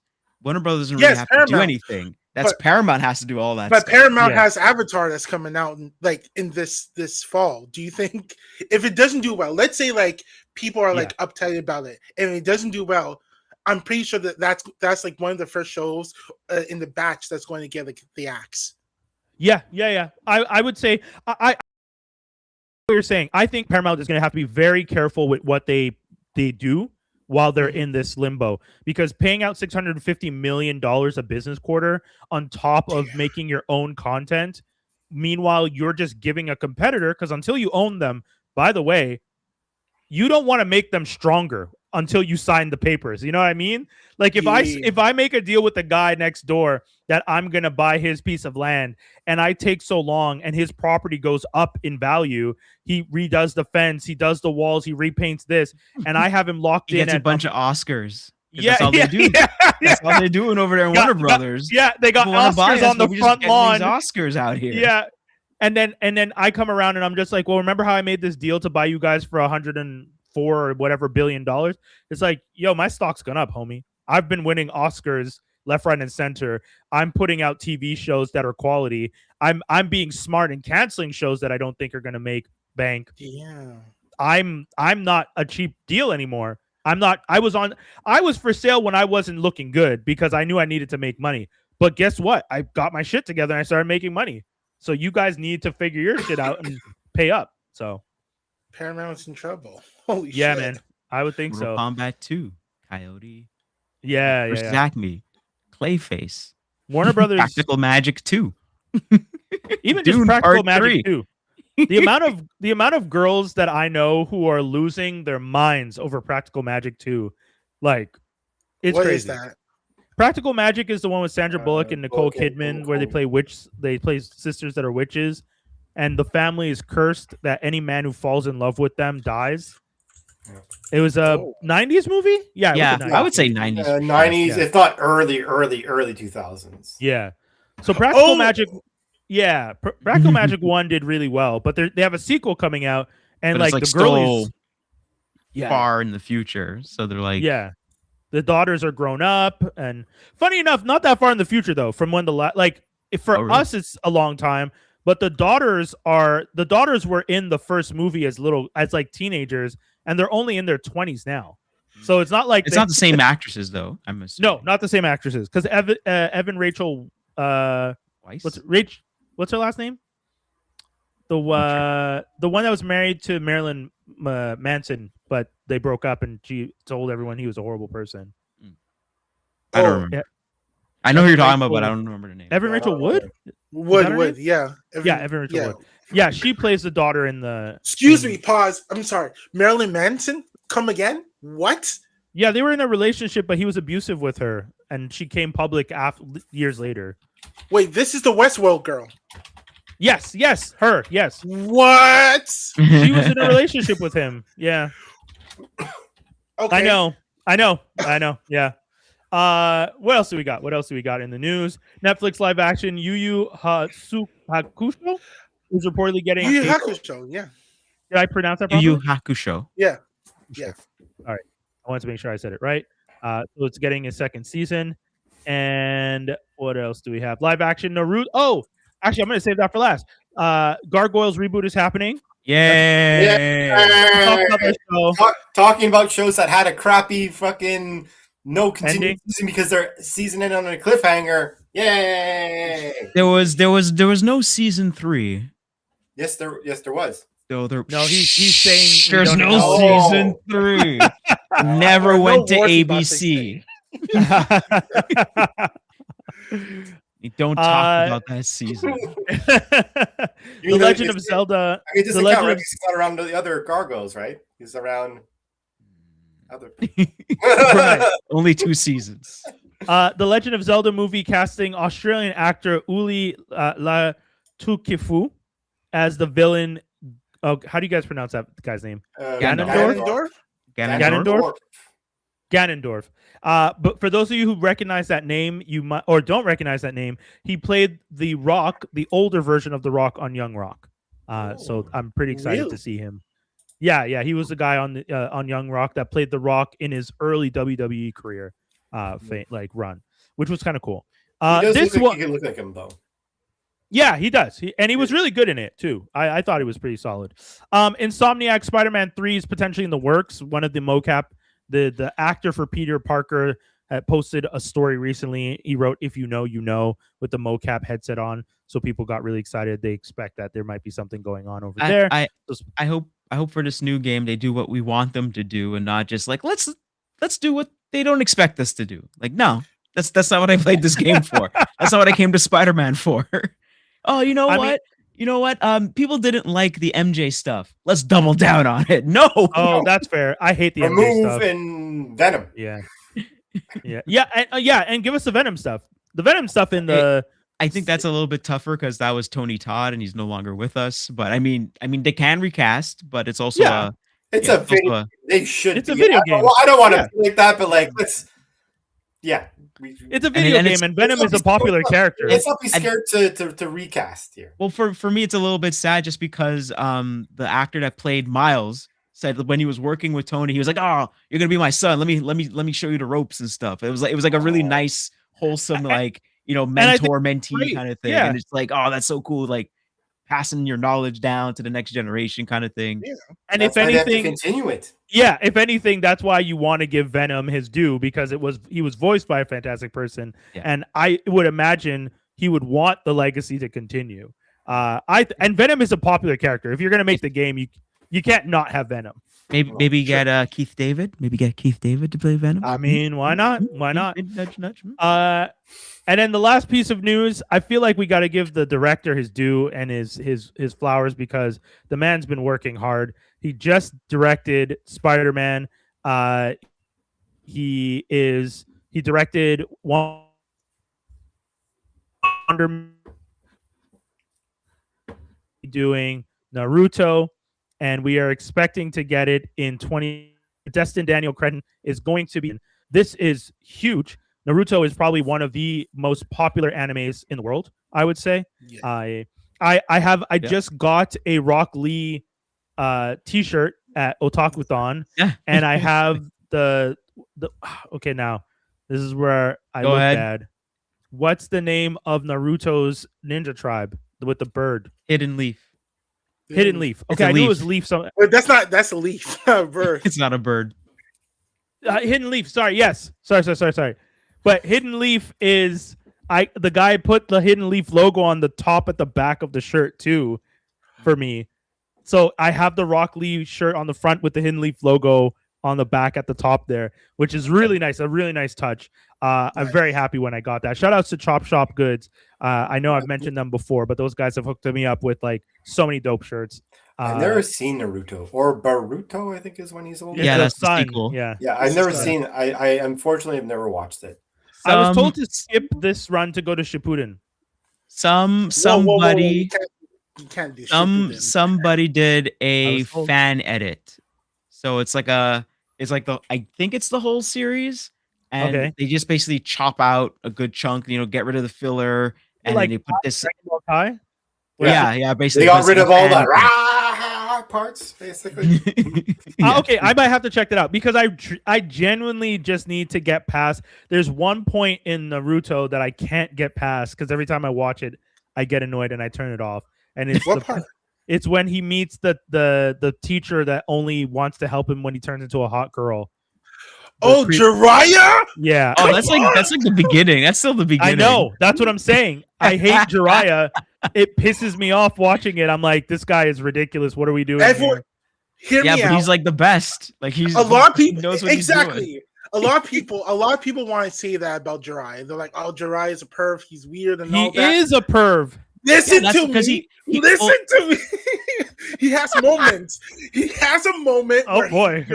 Warner Brothers doesn't really have to do anything. Paramount has to do all that. But stuff. Paramount has Avatar that's coming out in this fall. Do you think if it doesn't do well, let's say like people are like uptight about it, and it doesn't do well, I'm pretty sure that's like one of the first shows in the batch that's going to get like the axe. Yeah. I would say I what you're saying. I think Paramount is going to have to be very careful with what they do while they're in this limbo, because paying out $650 million a business quarter on top of making your own content, meanwhile you're just giving a competitor, because until you own them, by the way, you don't want to make them stronger until you sign the papers. You know what I mean? Like if I make a deal with the guy next door that I'm going to buy his piece of land and I take so long and his property goes up in value, he redoes the fence, he does the walls, he repaints this, and I have him locked in. He gets a bunch of Oscars. Yeah, that's all they do. That's all they're doing over there in Warner Brothers. They got Oscars on the front lawn. Oscars out here. Yeah. And then I come around and I'm just like, well, remember how I made this deal to buy you guys for $104 or whatever $billion? It's like, yo, my stock's gone up, homie. I've been winning Oscars left, right, and center. I'm putting out TV shows that are quality. I'm being smart and canceling shows that I don't think are going to make bank. Yeah. I'm not a cheap deal anymore. I was for sale when I wasn't looking good because I knew I needed to make money. But guess what? I got my shit together and I started making money. So you guys need to figure your shit out and pay up. So Paramount's in trouble. Holy yeah, shit. man. I would think Mortal so. Kombat 2, Coyote, Yeah, versus yeah. Acme, Clayface, Warner Brothers, Practical Magic 2. even Dune just Practical Part Magic 3. too. The amount of girls that I know who are losing their minds over Practical Magic 2, like it's What crazy. is that? Practical Magic is the one with Sandra Bullock and Nicole Bullock and Kidman, where they Nicole. play they play sisters that are witches, and the family is cursed that any man who falls in love with them dies. Yeah. It was a Oh. 90s movie? Yeah, it Yeah, was a 90s I would say movie. 90s. for sure. 90s, Yeah. if not early 2000s. Yeah. So Practical Oh! Magic, yeah, Practical Magic 1 did really well, but they have a sequel coming out, and But it's, like like, the girlies, still far in the future. So they're like, yeah, the daughters are grown up, and funny enough, not that far in the future though. From when for Oh, really? us, it's a long time, but the daughters were in the first movie as like teenagers, and they're only in their 20s now. So it's not like it's not the same actresses though. I'm assuming. No, not the same actresses, because Evan Rachel Weiss? what's her last name? The one that was married to Marilyn Manson, but they broke up, and she told everyone he was a horrible person. I don't Oh, remember. yeah. I know who you're Evan talking about, but I Rachel- don't remember the name. Evan Rachel Wood? Wood, her Wood, name? yeah. Evan Rachel Wood. Yeah, she plays the daughter in the. Excuse in- me, pause. I'm sorry. Marilyn Manson? Come again? What? Yeah, they were in a relationship, but he was abusive with her, and she came public years later. Wait, this is the Westworld girl. Yes, her. Yes, What? she was in a relationship with him. Yeah, Okay. I know. Yeah. What else do we got? What else do we got in the news? Netflix live action Yu Yu Hakusho is reportedly getting. Yu Yu Hakusho, yeah. Did I pronounce that Yu properly? Yu Hakusho. Yeah. Yeah. I wanted to make sure I said it right. So it's getting a second season. And what else do we have? Live action Naruto. Oh, actually, I'm going to save that for last. Gargoyles reboot is happening. Yay! Talk about that show. Talking about shows that had a crappy fucking no continuing Ending? season because their season ended on a cliffhanger. Yay! There was no season 3. Yes, there was. No, No, he's saying we there's don't no know. season 3. Never No went to wars about ABC. this You don't talk about that season. The You know, Legend of it's- Zelda. I mean, this The account, Legend right? of- He's not around the other gargoyles, right? He's around other. Right. Only 2 seasons. The Legend of Zelda movie casting Australian actor Uli Latukefu as the villain. Oh, how do you guys pronounce that guy's name? Ganondorf? Ganondorf? Ganondorf. But for those of you who recognize that name, you might or don't recognize that name, he played the Rock, the older version of the Rock on Young Rock. So I'm pretty excited Really? to see him. Yeah, he was the guy on Young Rock that played the Rock in his early WWE career, run, which was kind of cool. He does This look one, like, you can look like him though. yeah, he does. He was really good in it too. I thought he was pretty solid. Insomniac Spider-Man 3 is potentially in the works. One of the mocap, the actor for Peter Parker had posted a story recently. He wrote "If you know, you know" with the mocap headset on, so people got really excited. They expect that there might be something going on over there. I hope for this new game they do what we want them to do and not just like let's do what they don't expect us to do. Like no, that's not what I played this game for. That's not what I came to Spider-Man for. Oh, you know what? People didn't like the MJ stuff. Let's double down on it. No. Oh, that's fair. I hate the MJ Remove stuff. and Venom. Yeah, and give us the Venom stuff. The Venom stuff in the. I think that's a little bit tougher because that was Tony Todd and he's no longer with us. But I mean, they can recast, but it's also Yeah. It's Yeah, a video. also They should. It's a be. video game. I don't want to Yeah. be like that, but like let's. Yeah. It's a video and game, it's- and Venom is a popular character. Let's not be scared to recast here. well for me it's a little bit sad just because the actor that played Miles said that when he was working with Tony, he was like, "Oh, you're gonna be my son. Let me show you the ropes and stuff." It was like a really nice, wholesome, like I think mentor mentee great. kind of thing. Yeah. And it's like, oh, that's so cool. Like passing your knowledge down to the next generation kind of thing. Yeah. And That's if why they have to anything, continue it. yeah, if anything, that's why you want to give Venom his due, because he was voiced by a fantastic person, and I would imagine he would want the legacy to continue. And Venom is a popular character. If you're gonna make the game, you can't not have Venom. Maybe get Keith David. Maybe get Keith David to play Venom. I mean, why not? Why not? Nudge, nudge. And then the last piece of news, I feel like we got to give the director his due and his flowers, because the man's been working hard. He just directed Spider-Man. He directed Wonder doing Naruto, and we are expecting to get it in 20. Destin Daniel Cretton is going to be. This is huge. Naruto is probably one of the most popular animes in the world, I would say. Yeah. I just got a Rock Lee t-shirt at Otakuthon, and I have the okay, now this is where I look bad. What's the name of Naruto's ninja tribe with the bird? Hidden Leaf. Hidden Leaf. Okay, I knew it was Leaf. But that's a leaf. Bird. It's not a bird. Hidden Leaf. Sorry. Yes. Sorry. But Hidden Leaf is the guy put the Hidden Leaf logo on the top at the back of the shirt too, for me. So I have the Rock Lee shirt on the front with the Hidden Leaf logo on the back at the top there, which is really nice. A really nice touch. I'm very happy when I got that. Shout outs to Chop Shop Goods. I know I've mentioned them before, but those guys have hooked me up with like so many dope shirts. I've never seen Naruto or Baruto, I think is when he's older. Yeah, that's the sequel. Yeah, I've never seen. I unfortunately have never watched it. I was told to skip this run to go to Shippuden. Somebody. You can't do Shippuden. Somebody did a fan edit, so it's like I think it's the whole series, and they just basically chop out a good chunk, get rid of the filler, and then they put this. Yeah, basically they got rid of all the parts, basically. Okay, I might have to check that out, because I genuinely just need to get past. There's one point in Naruto that I can't get past, because every time I watch it, I get annoyed and I turn it off. And it's it's when he meets the teacher that only wants to help him when he turns into a hot girl. Jiraiya? Yeah. Oh, that's like the beginning. That's still the beginning. I know. That's what I'm saying. I hate Jiraiya. It pisses me off watching it. I'm like, this guy is ridiculous. What are we doing here? Hear me but out. He's like the best. Like a lot of people knows what he's doing. A lot of people want to say that about Jiraiya. They're like, "Oh, Jiraiya is a perv. He's weird and all that." He is a perv. Listen to me. Listen to me. He has moments. He has a moment. Oh boy.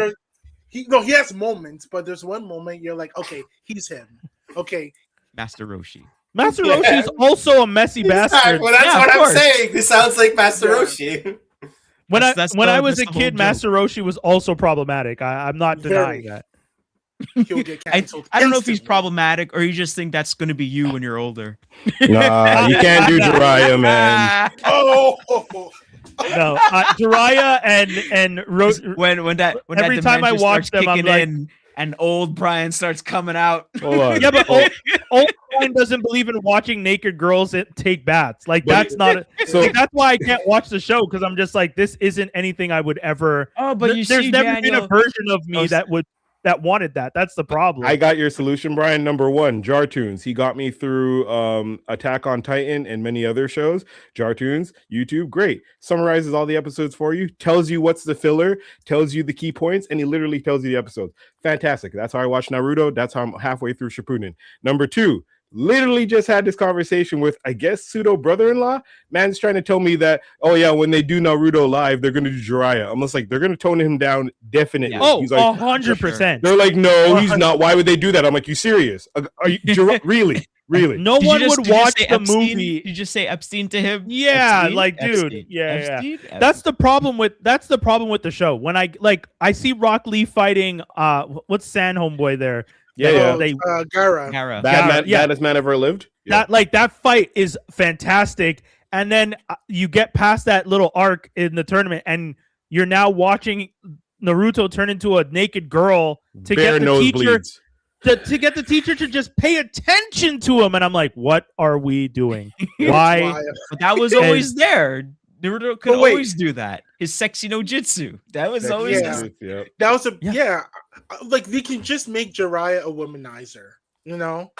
He has moments, but there's one moment you're like, okay, he's him. Okay. Master Roshi. Master Roshi is also a messy bastard. Well, that's what I'm saying. This sounds like Master Roshi. When I was a kid, Master Roshi was also problematic. I'm not denying that. He'll get canceled. I don't know if he's problematic or you just think that's going to be you when you're older. Nah, you can't do Jiraiya, man. No, Jiraiya and when every time I watch them, I'm like, and old Brian starts coming out. Hold on. Yeah, but old Brian doesn't believe in watching naked girls take baths. Like that's that's why I can't watch the show, because I'm just like, this isn't anything I would ever. Oh, but there's never been a version of me that wanted that. That's the problem. I got your solution, Brian. Number one, Jartoons. He got me through Attack on Titan and many other shows. Jartoons, YouTube, great. Summarizes all the episodes for you, tells you what's the filler, tells you the key points, and he literally tells you the episodes. Fantastic. That's how I watch Naruto. That's how I'm halfway through Shippuden. Number two, literally just had this conversation with, I guess, pseudo brother-in-law. Man's trying to tell me that, oh yeah, when they do Naruto live, they're going to do Jiraiya. Almost like they're going to tone him down definitely. Oh, he's like, 100%. They're like, no, he's not. Why would they do that? I'm like, you serious? Are you really? Really? No one would watch the movie. You just say Epstein to him? Yeah, Epstein? like, dude. Epstein. Yeah. Epstein? That's the problem with the show. When I see Rock Lee fighting what's Sand Homeboy there? Gara. Baddest man ever lived. Yeah. That fight is fantastic. And then you get past that little arc in the tournament, and you're now watching Naruto turn into a naked girl to get the teacher to get the teacher to just pay attention to him. And I'm like, what are we doing? Why? But that was always there. Naruto could But wait. always do that. His sexy no jutsu. That was always Yeah. his... That was a Yeah. like they can just make Jiraiya a womanizer, you know?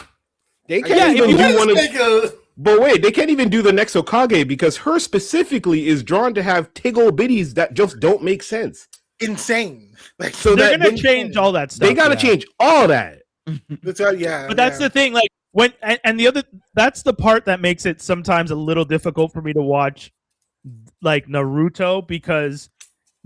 They Yeah, can't even if do you one of. Make a- But wait, they can't even do the next Hokage because her specifically is drawn to have tiggle bitties that just don't make sense. Insane. Like So They're that gonna they, change all that stuff. they got to yeah. change all that. yeah. But that's the thing, like when and the other that's the part that makes it sometimes a little difficult for me to watch like Naruto, because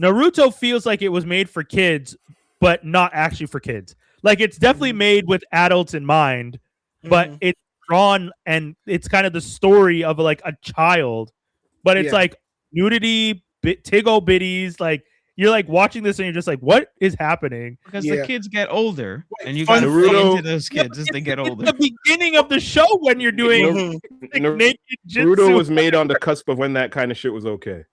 Naruto feels like it was made for kids, but not actually for kids. Like it's definitely made with adults in mind, but it's drawn and it's kind of the story of like a child, but it's Yeah. like nudity, tiggle bitties, like you're like watching this and you're just like, what is happening? Because Yeah. the kids get older, and you Fun got to fact- feed into those kids as they get It's older. the beginning of the show when you're doing like, Nar- naked Naruto jutsu. was made on the cusp of when that kind of shit was okay.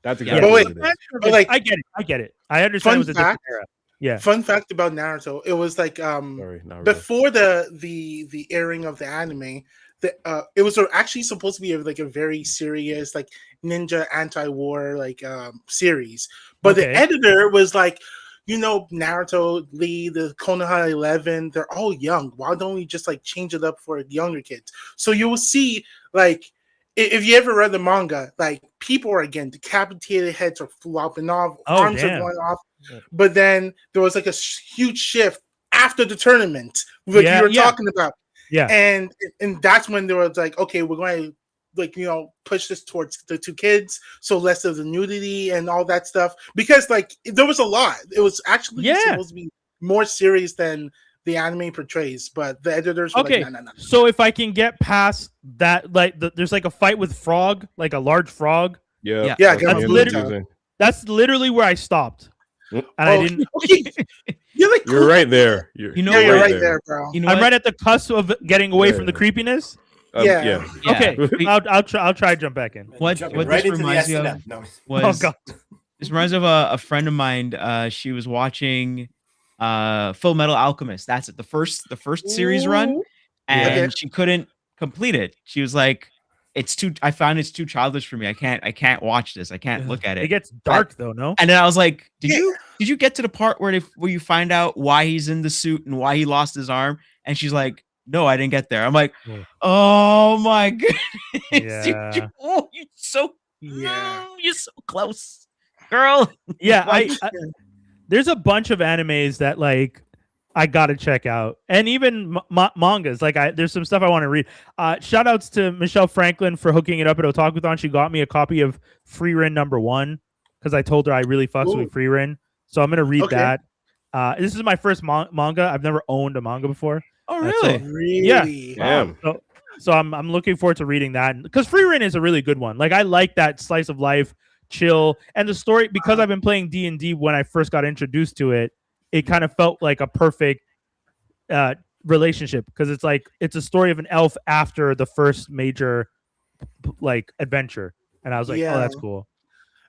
That's Yeah. exactly But what wait, it is. But, like, I get it. I understand fun it was a different fact- era. Yeah. Fun fact about Naruto, it was like Sorry, not really. before the airing of the anime, it was actually supposed to be like a very serious like ninja anti-war like series, but Okay. the editor was like, you know, Naruto, Lee, the Konoha 11, they're all young. Why don't we just like change it up for younger kids? So you will see like if you ever read the manga, like people are again decapitated, heads are flopping off, Oh, arms damn. are going off. Yeah. But then there was like a huge shift after the tournament, like Yeah, you were yeah. talking about. Yeah. And that's when they were like, okay, we're going to like, you know, push this towards the two kids, so less of the nudity and all that stuff, because like there was a lot. It was actually supposed to be more serious than the anime portrays, but the editors were Okay. like, no. So if I can get past that, like there's like a fight with frog, like a large frog. Yeah, Yeah, that's that's literally. That's literally where I stopped. And I Oh, didn't. okay. You're like, You're right there. You know yeah, you're what? right there, bro. You know I'm what? right at the cusp of getting away Yeah. from the creepiness. Yeah. Yeah. Yeah. Okay, We- I'll try to jump back in. What Jumping this into the reminds me of S&M. No. Oh was god. this reminds me of a friend of mine. She was watching Full Metal Alchemist. That's it. The first series run, and Okay. she couldn't complete it. She was like, I found it's too childish for me. I can't watch this. I can't look at It it. gets dark though, no? And then I was like, did you get to the part where you find out why he's in the suit and why he lost his arm? And she's like, no, I didn't get there. I'm like, Yeah. oh my goodness. Yeah. You're so you're so close, girl. Yeah, Like- there's a bunch of animes that like I gotta check out, and even mangas. Like there's some stuff I want to read. Shout outs to Michelle Franklin for hooking it up at Otakuthon. She got me a copy of Freerin #1 because I told her I really fucks with Freerin, so I'm gonna read Okay. that. This is my first manga. I've never owned a manga before. Oh, That's really? Really? Damn. So I'm looking forward to reading that because Freerin is a really good one. Like I like that slice of life, chill, and the story because I've been playing D&D when I first got introduced to it. It kind of felt like a perfect relationship because it's a story of an elf after the first major like adventure, and I was like, oh, that's cool.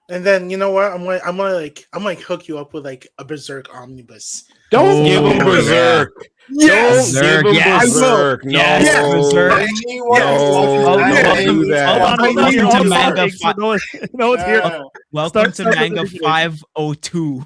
And then you know what? I'm gonna hook you up with like a Berserk omnibus. Don't give him Berserk. Yes. Don't give him Yes. Berserk. No. Yes, Berserk. Anyone No, who's watching don't anime do needs that. to Hold on, watch hold on. Welcome You're to all Manga talking, so no one's here. Yeah. Welcome Start to with the Manga beginning. 502.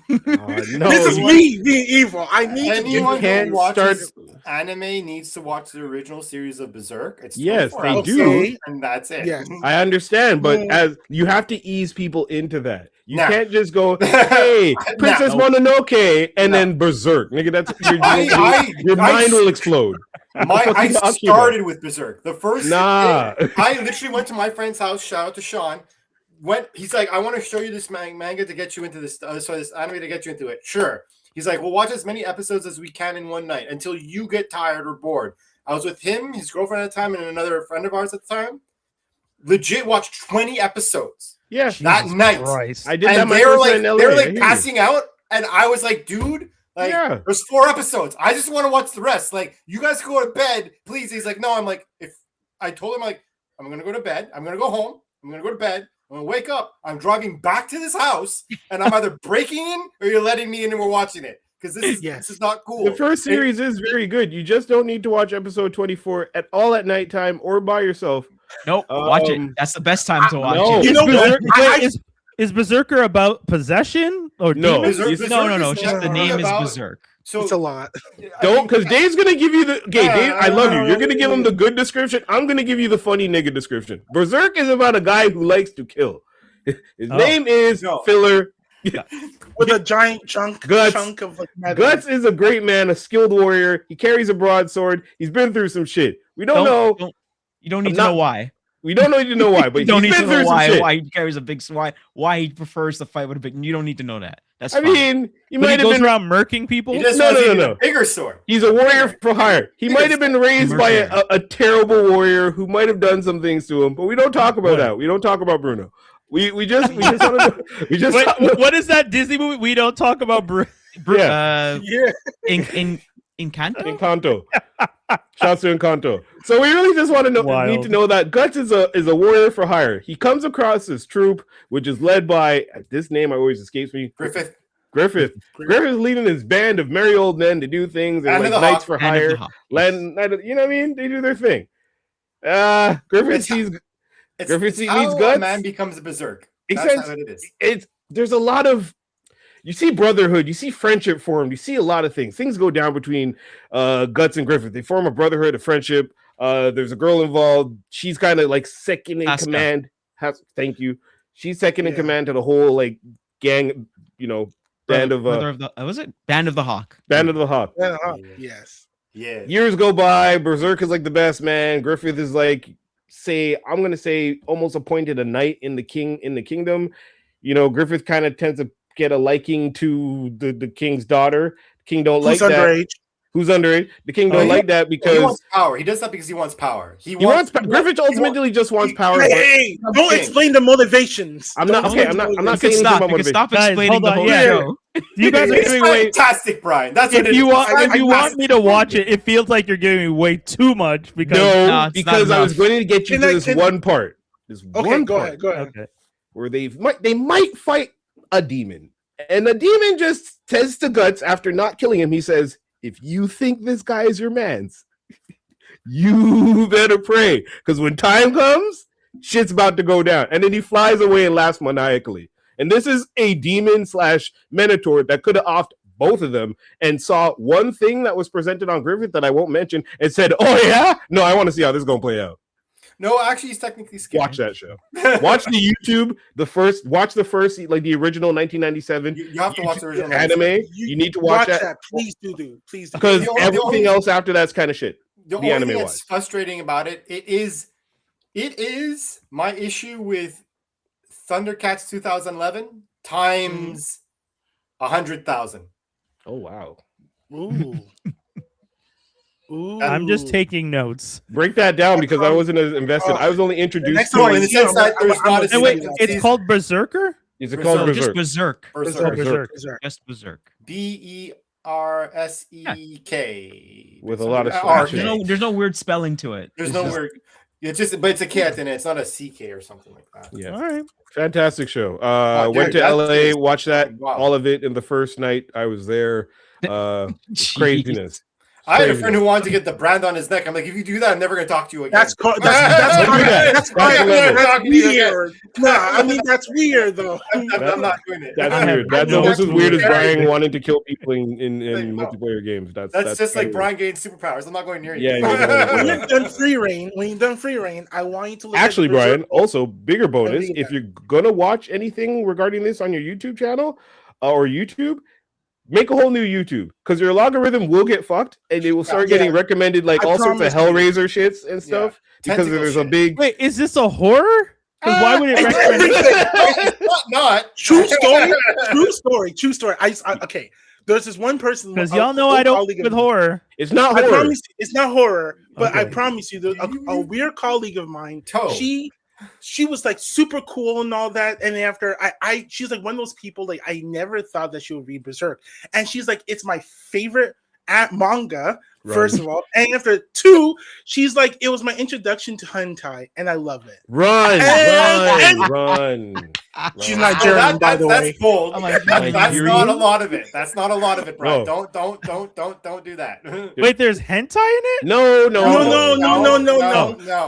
No, This is you- me being evil. I need to Anyone give can't who watches start- anime needs to watch the original series of Berserk. It's Yes, 24 they episodes, do. and that's it. Yes. I understand, but Mm. as you have to ease people into that. You Nah. can't just go, "Hey, Princess Nah. Mononoke," and No. then Berserk. Nigga, that's I your mind will explode. I fucking Akira. started with Berserk. The first Nah. I literally went to my friend's house. Shout out to Sean. He's like, I want to show you this manga to get you into this. This anime to get you into it. Sure. He's like, we'll watch as many episodes as we can in one night until you get tired or bored. I was with him, his girlfriend at the time, and another friend of ours at the time. Legit watched 20 episodes Yeah, that night. Christ. I did that. And My they were first like, night in LA. they were I like hear you. passing out, and I was like, dude, like, Yeah. there's 4 episodes. I just want to watch the rest. Like, you guys go to bed, please. He's like, no. I'm like, if I told him, like, I'm gonna go to bed. I'm gonna go home. I'm gonna go to bed. I'm gonna wake up. I'm driving back to this house, and I'm either breaking in or you're letting me in, and we're watching it because this is not cool. The first series is very good. You just don't need to watch episode 24 at all at nighttime or by yourself. Nope. Watch it. That's the best time to watch no. it. You know what? Is Berserker about possession or No. demons? No. It's just the name is Berserk. So It's a lot. Don't, because Dave's gonna give you the. Okay, Dave, I love you. You're gonna give him the Yeah. good description. I'm gonna give you the funny nigga description. Berserk is about a guy who likes to kill. His name is Filler. With a giant chunk of like metal. Guts is a great man, a skilled warrior. He carries a broadsword. He's been through some shit. We don't know. You don't need to know why. We don't need to know why, but You don't he's need been to through know some shit. why he carries a big why he prefers to fight with a big. You don't need to know that. That's I fine. mean, he But he might have goes been. around murking people. he just No, wants no, even no. a bigger sword. He's a warrior for hire. He might have been raised by a terrible warrior who might have done some things to him, but we don't talk about that. We don't talk about Bruno. We just want to. We just. Wait, what is that Disney movie? We don't talk about Yeah. Encanto? Encanto. Shouts to Encanto. So we really just want to know. Wild. Need to know that Guts is a warrior for hire. He comes across this troop, which is led by this name always escapes me. Griffith. Griffith is leading his band of merry old men to do things and Band of like the knights Hawk. for Hand of hire. the Hawk. You know what I mean? They do their thing. Griffith sees It's how how Guts. a man becomes a berserk. Makes That's sense. how it is. There's a lot of. You see brotherhood, you see friendship formed, you see a lot of things. Things go down between Guts and Griffith. They form a brotherhood, a friendship. There's a girl involved. She's kind of like second in command. Thank you. She's second in command to the whole like gang, band of was it Band of the Hawk? Band of the Hawk. Yes. Yeah. Years go by. Berserk is like the best man. Griffith is like, I'm gonna say almost appointed a knight in the kingdom. Griffith kind of tends to get a liking to the king's daughter. The king don't like that. Who's underage? The king don't like that because he wants power. He does that because he wants power. Griffith ultimately just wants power. Hey, don't explain the motivations. I'm not saying anything about motivation. Stop Guys, explaining hold the on, whole yeah. show. You guys are It's giving away. fantastic, Brian. That's what If it you is. want me to watch it, it feels like you're giving me way too much because No, it's because not I was enough. going to get you to this one part. Okay, go ahead. okay. Where they might fight a demon. And the demon just says to Guts after not killing him, he says, if you think this guy is your man's, you better pray. Because when time comes, shit's about to go down. And then he flies away and laughs maniacally. And this is a demon / Minotaur that could have offed both of them and saw one thing that was presented on Griffith that I won't mention and said, oh yeah? No, I want to see how this is going to play out. No, actually, he's technically scared. Watch that show. Watch the YouTube, watch the first, like the original 1997. You have to watch the original anime. You need to watch that. Please do. Please do. Because everything else after that's kind of shit. The only thing that's frustrating about it is my issue with Thundercats 2011 times 100,000. Oh wow. Ooh. Ooh. I'm just taking notes. Break that down because I wasn't as invested. I was only introduced to in the sense that there's not a Wait, it's called Berserker? Is it called Just Berserk? Berserk. Berserk. Just Berserk. BERSEK. With a lot of There's no weird spelling to it. There's no weird. It's just, but it's a cat in it. It's not a CK or something like that. Yeah. All right. Fantastic show. Dude, Went to LA, watched that wow. all of it in the first night I was there. Craziness. I had a friend who wanted to get the brand on his neck. I'm like, if you do that, I'm never going to talk to you again. That's weird. No, I mean that's weird though. I'm not doing it. That's weird. That's almost as weird as Brian wanting to kill people in multiplayer games. That's just like Brian gained superpowers. I'm not going near you. Yeah. When you've done free reign, I want you to look Actually, at Brian, also bigger bonus. Yeah. If you're gonna watch anything regarding this on your YouTube channel or YouTube, make a whole new YouTube because your algorithm will get fucked and it will start getting recommended like all sorts of Hellraiser shits and stuff because there's a big. Wait, is this a horror? Because why would it recommend? It's not. True story. Okay. There's this one person Because y'all know I don't with horror. It's not I horror. promise you, it's not horror, but I Okay. promise you, a weird colleague of mine, Toe. she was like super cool and all that. And after she's like one of those people, like I never thought that she would read Berserk. And she's like, it's my favorite manga, first of all. And after 2, she's like, it was my introduction to hentai, and I love it. Run. She's Nigerian, by the way. That's bold. I'm like, That's Nigerian? not a lot of it. That's not a lot of it, Brian. No. Don't do that. Wait, there's hentai in it? No.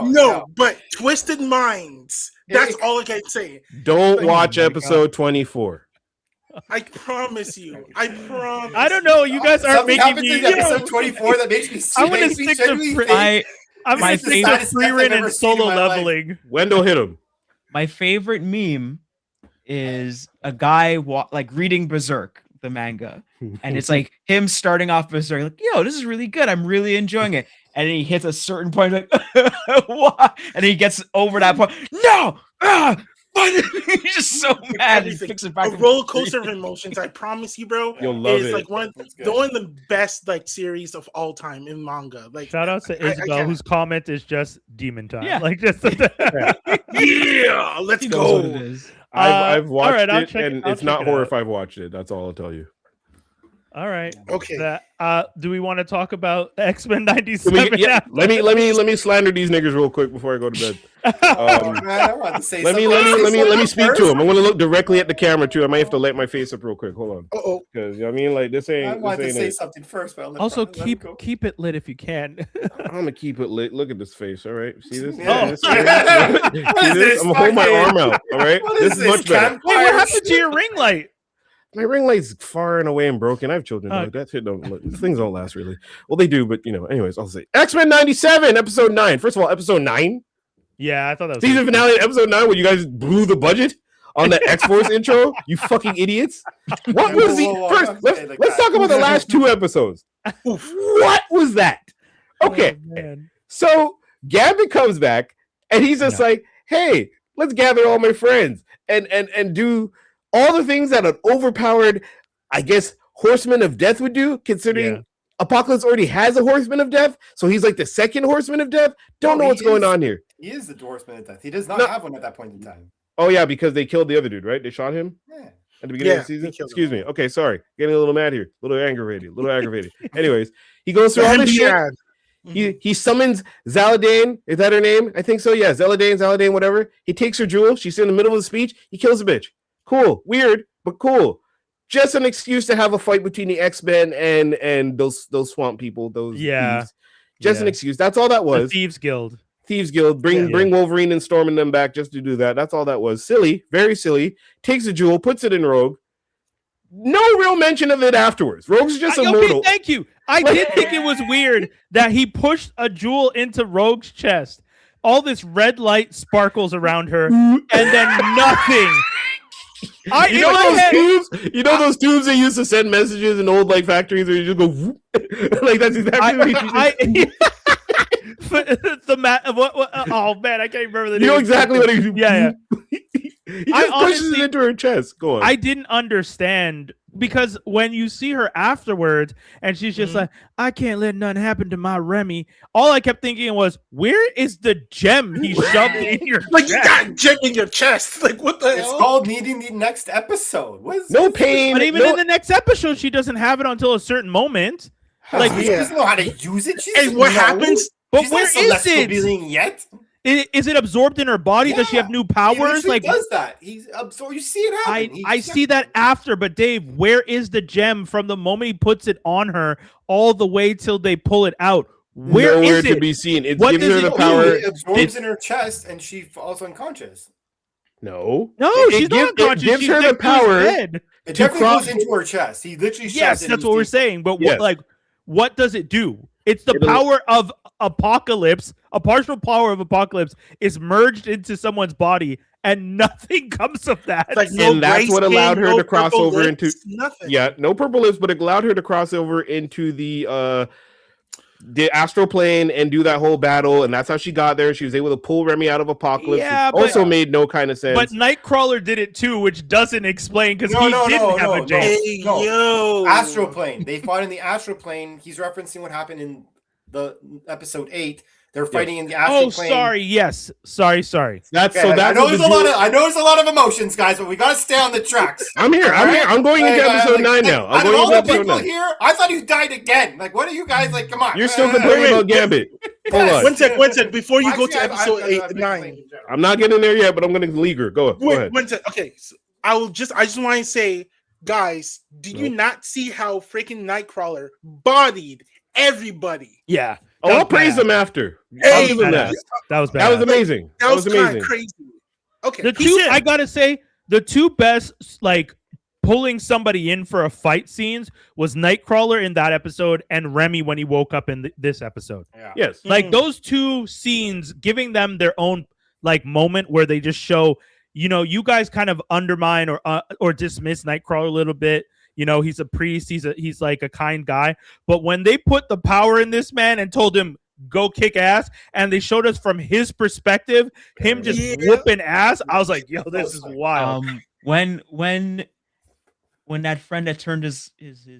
No, but Twisted Minds. That's all I can say. Don't watch my episode 24. I promise you. I promise. I don't know. You guys aren't Something making happened me. in episode 24 that makes me. I want to makes me stick genuinely to think- I'm my going to stick favorite to free rin I've ever and seen in solo my life. leveling. Wendell hit him. My favorite meme is a guy like reading Berserk, the manga, and it's like him starting off Berserk, like, yo, this is really good. I'm really enjoying it. And then he hits a certain point, like, what? And he gets over that point. No! He's just so mad. He Everything. picks it back A up. roller coaster of emotions. I promise you, bro. You'll love It's it. like one of the best like series of all time in manga. Like, Shout out to I Isabel, can't. whose comment is just demon time. Yeah. Like just yeah, let's He knows what it go. is. I've watched all right, I'll it, check and I'll it's check not it horror out. if I've watched it. That's all I'll tell you. All right. Okay. Do we want to talk about X-Men Can 97? we- yeah, let me slander these niggas real quick before I go to bed. Oh, man, I want to say Let me speak to him. I want to look directly at the camera too. I might have to light my face up real quick. Hold on, Uh-oh. because I mean, like this ain't. I wanted to this say ain't something first, but I'll let Also, Brian let him go. keep it lit if you can. I'm gonna keep it lit. Look at this face. All right, see this? Yeah. This? What See is this? this I'm gonna hold my fucking- arm out. All right, What this is is much better. Wait, what happened to your ring light? My ring light's far and away and broken. I have children. Oh. Dog. That shit don't. Look, things don't last really. Well, they do, but you know. Anyways, I'll say X-Men 97, episode 9. First of all, episode 9, Yeah, I thought that was season finale, episode 9, when you guys blew the budget on the X-Force intro. You fucking idiots. What was the Whoa, first? don't say it like Let's that. talk about the last 2 episodes. What was that? Okay, Oh, man. so Gambit comes back and he's just like, "Hey, let's gather all my friends and do all the things that an overpowered, I guess, Horseman of Death would do, considering Yeah. Apocalypse already has a Horseman of Death, so he's like the second Horseman of Death. Don't know he what's going is- on here. He is the Dwarfman of Death. He does not No. have one at that point in time. Oh yeah, because they killed the other dude, right? They shot him Yeah. at the beginning of Yeah, the season. they killed Excuse him. me. Okay, sorry, getting a little mad here, a little aggravated. Anyways, he goes through all this shit. Yeah. He summons Zaladane. Is that her name? I think so. Yeah, Zaladane, whatever. He takes her jewel. She's in the middle of the speech. He kills a bitch. Cool. Weird, but cool. Just an excuse to have a fight between the X-Men and those swamp people. Those thieves. Just an excuse. That's all that The was. Thieves Guild. Thieves Guild. Bring Wolverine and Storm and them back just to do that. That's all that was. Silly. Very silly. Takes a jewel, puts it in Rogue. No real mention of it afterwards. Rogue's just immortal. Okay, thank you. I did think it was weird that he pushed a jewel into Rogue's chest. All this red light sparkles around her, and then nothing. You know those tubes? You know those tubes they used to send messages in old like factories where you just go whoop? Like that's exactly what you oh man, I can't remember the name. You know exactly what he Yeah. He just pushes it into her chest. Go on. I didn't understand because when you see her afterwards and she's just like, I can't let nothing happen to my Remy. All I kept thinking was, where is the gem he shoved in your Like you chest? got a gem in your chest. Like what the It's hell? called needing the next episode. What is No this? pain. But even no, in the next episode, she doesn't have it until a certain moment. Like, Yeah. she doesn't know how to use it. She And doesn't what know. happens? But She's where not is celestial it? being yet? Is it absorbed in her body? Does she have new He powers? literally Like does that. He's absorbed. You see it happen. I see that after, but Dave, where is the gem from the moment he puts it on her all the way till they pull it out? Where nowhere is to it? be seen. It What gives does her it the do? power. It absorbs in her chest, and she falls unconscious. No. No, It she's gives- not unconscious. It gives She's her the next to his power. head. It To definitely cross- goes into her chest. He literally shoves Yes, it that's in what we're deep. saying. But Yes. what does it do? It's the It'll- power of Apocalypse. A partial power of Apocalypse is merged into someone's body, and nothing comes of that. Like And that's what gray allowed skin, her no to cross purple over lips, into- nothing. Yeah, no purple lips, but it allowed her to cross over into the astral plane and do that whole battle, and that's how she got there. She was able to pull Remy out of Apocalypse. Yeah, It but- also made no kind of sense. But Nightcrawler did it too, which doesn't explain because he didn't have a gem. Hey, No. yo. Astral plane. They fought in the astral plane. He's referencing what happened in the episode 8. They're fighting in the astral plane. Sorry. Yes. Sorry. That's Okay, so. That's I know what there's the a lot deal- of I know there's a lot of emotions, guys, but we gotta stay on the tracks. I'm here. I'm going into episode 9 now. I'm Out of going all into the episode people 9. here, I thought you died again. Like, what are you guys like? Come on. You're still complaining about Gambit. Hold on. One sec. Before you go to Actually, episode I've 8 and 9. I'm not getting there yet, but I'm going to leaguer. Go ahead. One sec. Okay, so I just want to say, guys, did you not see how freaking Nightcrawler bodied everybody? Yeah. Oh, I'll praise them after. I'll give them that. That was bad. That was amazing. That was kind amazing. of crazy. Okay, The two, I gotta say, the two best like pulling somebody in for a fight scenes was Nightcrawler in that episode and Remy when he woke up in this episode. Yeah. Yes. Like those two scenes, giving them their own like moment where they just show, you know, you guys kind of undermine or dismiss Nightcrawler a little bit. You know, he's a priest. He's like a kind guy. But when they put the power in this man and told him go kick ass, and they showed us from his perspective, him just whooping ass, I was like, yo, this is wild. When that friend that turned his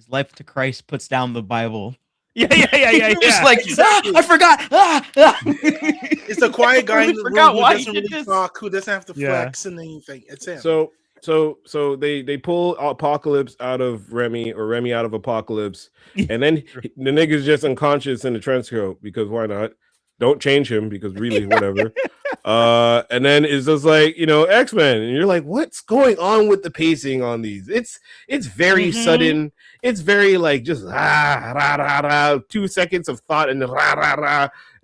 life to Christ puts down the Bible. Yeah. Just like, I forgot. It's a quiet guy in the room who doesn't really talk, who doesn't have to flex and anything. It's him. So they pull Apocalypse out of Remy or Remy out of Apocalypse, and then the nigga's just unconscious in the trench coat because why not? Don't change him because really whatever. And then it's just like, you know, X-Men, and you're like, what's going on with the pacing on these? It's very sudden. It's very like just 2 seconds of thought and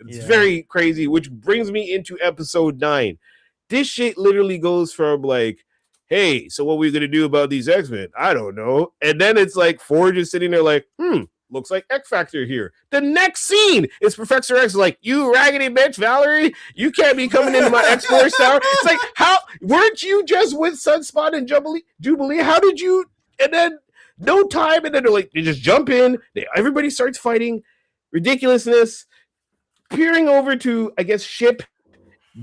it's very crazy, which brings me into episode 9. This shit literally goes from like, hey, so what are we gonna do about these X-Men? I don't know. And then it's like Forge is sitting there like, looks like X Factor here. The next scene is Professor X like, you raggedy bitch, Valerie, you can't be coming into my X-Force tower. It's like, how weren't you just with Sunspot and Jubilee? How did you? And then no time, and then they're like, they just jump in. Everybody starts fighting. Ridiculousness. Peering over to, I guess, Ship,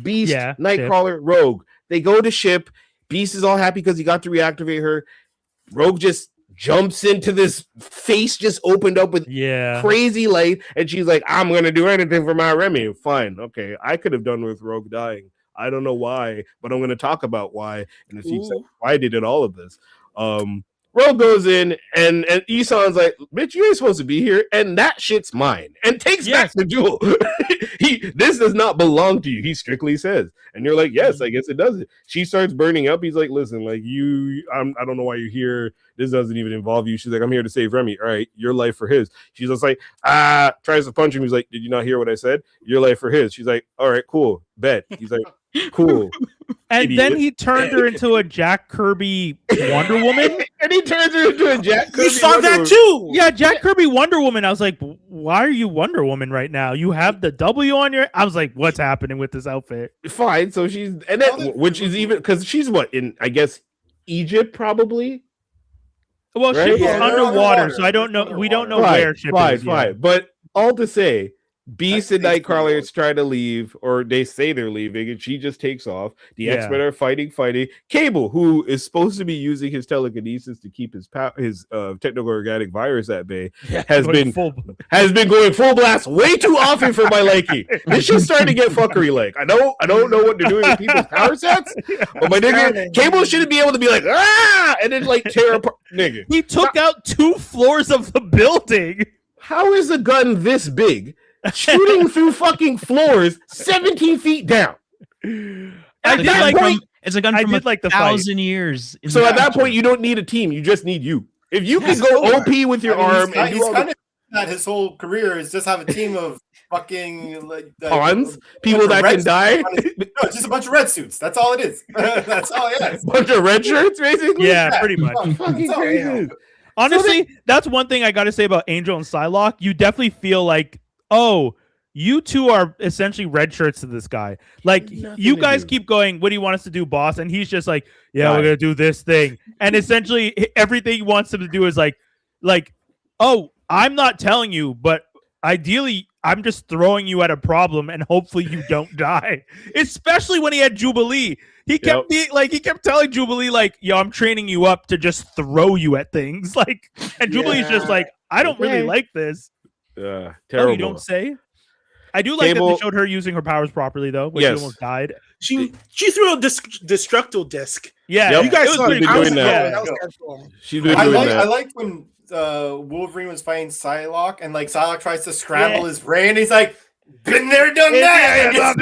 Beast, Nightcrawler, Rogue. They go to Ship. Beast is all happy because he got to reactivate her. Rogue just jumps into this face just opened up with crazy light, and she's like, I'm gonna do anything for my Remy. Fine, okay. I could have done with Rogue dying. I don't know why, but I'm gonna talk about why in a few seconds. Why did all of this? Rogue goes in, and Isan's like, bitch, you ain't supposed to be here, and that shit's mine, and takes back the jewel. This does not belong to you, he strictly says. And you're like, yes, I guess it doesn't. She starts burning up. He's like, listen, like I don't know why you're here. This doesn't even involve you. She's like, I'm here to save Remy. All right, your life for his. She's just like, tries to punch him. He's like, did you not hear what I said? Your life for his. She's like, all right, cool, bet. He's like, cool. And idiot. then he turned her into a Jack Kirby Wonder Woman. And he turns her into a Jack Kirby. You saw Wonder that Woman. too. Yeah, Jack Kirby Wonder Woman. I was like, why are you Wonder Woman right now? You have the W on your. I was like, what's happening with this outfit? Fine. So she's, and then, which is even, because she's what, in, I guess, Egypt, probably? Well, Right? Ship is Yeah, they're underwater, so I underwater. don't know. They're We don't know Fine, where Ship is. Fine. But all to say, Beast and That's Nightcrawler basically try to leave, or they say they're leaving, and she just takes off. The Yeah. X-Men are fighting. Cable, who is supposed to be using his telekinesis to keep his techno-organic virus at bay, has been going full blast way too often for my liking. This shit's starting to get fuckery like. I don't know what they're doing with people's power sets, but my nigga, Cable shouldn't be able to be like, and then like tear apart. Nigga, He took out 2 floors of the building. how is a gun this big shooting through fucking floors 17 feet down? I It's a did gun like from- it's a gun I from did like the fight. 1,000 years. in So the at that future. point, you don't need a team. You just need you. If you can Yes, go sure. OP with your arm and do he's all kind the of that his whole career is just have a team of fucking like pawns, people bunch of that red can die, suits. No, it's just a bunch of red suits. That's all it is. That's all it is. bunch of red shirts, basically. Yeah, pretty much. Fucking That's all, crazy. Honestly, that's one thing I got to say about Angel and Psylocke. You definitely feel like, oh, you two are essentially red shirts to this guy. Like, Nothing you to guys do. keep going, what do you want us to do, boss? And he's just like, yeah, Die. we're going to do this thing. And essentially, everything he wants them to do is like, oh, I'm not telling you, but ideally, I'm just throwing you at a problem and hopefully you don't die. Especially when he had Jubilee. He kept being like, he kept telling Jubilee, like, yo, I'm training you up to just throw you at things. Like, and Jubilee's just like, I don't really Okay. like this. Terrible. Oh, you don't say? I do like that Cable- they showed her using her powers properly, though, when Yes. she almost died. She threw a destructible disc. Yeah, Yep. You guys it was saw pretty it. doing That that. was kinda cool. She's been I doing like that. I liked when Wolverine was fighting Psylocke and like Psylocke tries to scramble his brain. He's like, "Been there, done that." And just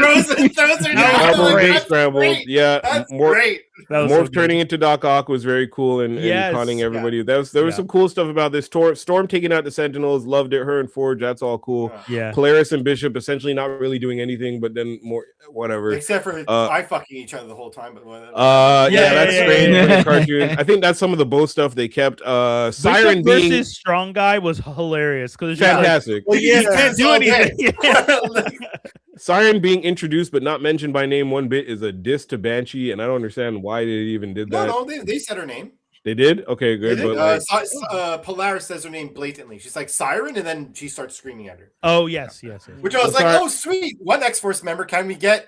throws her down. Double Like, big that's scrambled. great. Yeah, That's more great. That was so Morph turning into Doc Ock was very cool and conning everybody. There was some cool stuff about this. Storm taking out the Sentinels, loved it. Her and Forge, that's all cool. Yeah. Polaris and Bishop essentially not really doing anything, but then more whatever. Except for eye fucking each other the whole time. But that's strange for the cartoon. I think that's some of the Bo stuff they kept. Siren Bishop being versus Strong Guy was hilarious because fantastic. Well, you can't do anything. Siren being introduced but not mentioned by name one bit is a diss to Banshee, and I don't understand why they even did that. No, they said her name. They did? Okay, good. They did. But Polaris says her name blatantly. She's like Siren, and then she starts screaming at her. Oh yes. Which I was like, oh sweet, one X-Force member. Can we get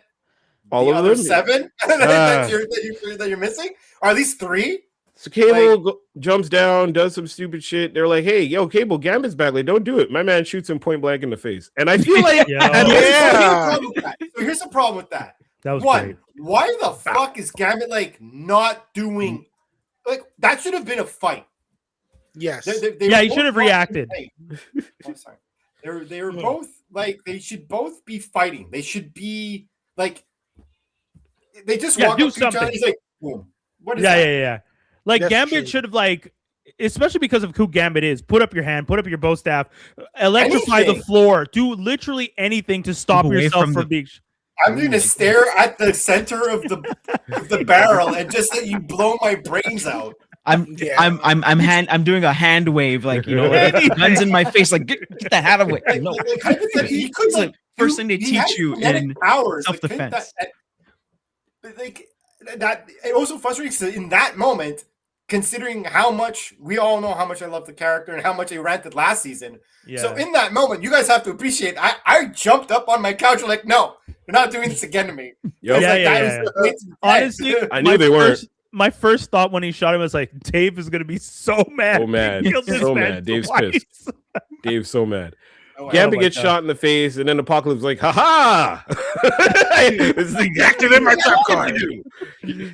all the of other them? 7 that you're missing, or at least 3? So Cable jumps down, does some stupid shit. They're like, "Hey, yo, Cable, Gambit's back. Like, don't do it." My man shoots him point blank in the face, and I feel like, So here's the problem with that. That was one. great. Why the fuck is Gambit like not doing? Like that should have been a fight. Yes. They he should have reacted. Oh, sorry. They were both like they should both be fighting. They should be like they just walk do up to each other. something. He's like, boom. What is Yeah, that? yeah. Like That's Gambit true. should have especially because of who Gambit is. Put up your hand, put up your bow staff, electrify the floor, do literally anything to stop Move away yourself from from being. I'm going to stare at the center of the barrel and just let you blow my brains out. I'm doing a hand wave, like guns in my face, like get that hat away. No, He could like first thing they teach you in powers, self-defense. That it also frustrates in that moment, considering how much we all know how much I love the character and how much I ranted last season. Yeah. So in that moment, you guys have to appreciate. I jumped up on my couch like, no, you're not doing this again to me. Yep. Honestly, I knew they weren't. My first thought when he shot him was like, Dave is gonna be so mad. Oh man, He killed this so man mad. Dave's twice. pissed. Dave's so mad. Oh, Gambit my gets God. shot in the face, and then Apocalypse is like, "Ha ha! This is exactly what my trap card.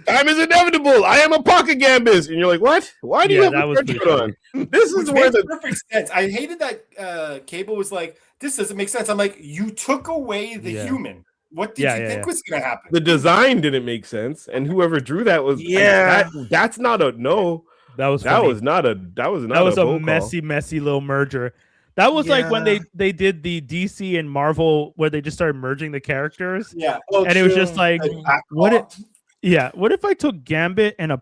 Time is inevitable. I am a pocket Gambit." And you're like, "What? Why do you have that a was trench pretty coat on?" This is Which where makes the perfect sense. I hated that Cable was like, "This doesn't make sense." I'm like, "You took away the human. What did you think was going to happen?" the design didn't make sense, and whoever drew that was that's not a no. That was not a bold messy little merger. That was like when they did the DC and Marvel where they just started merging the characters. Yeah, And it was just like, what if I took Gambit and a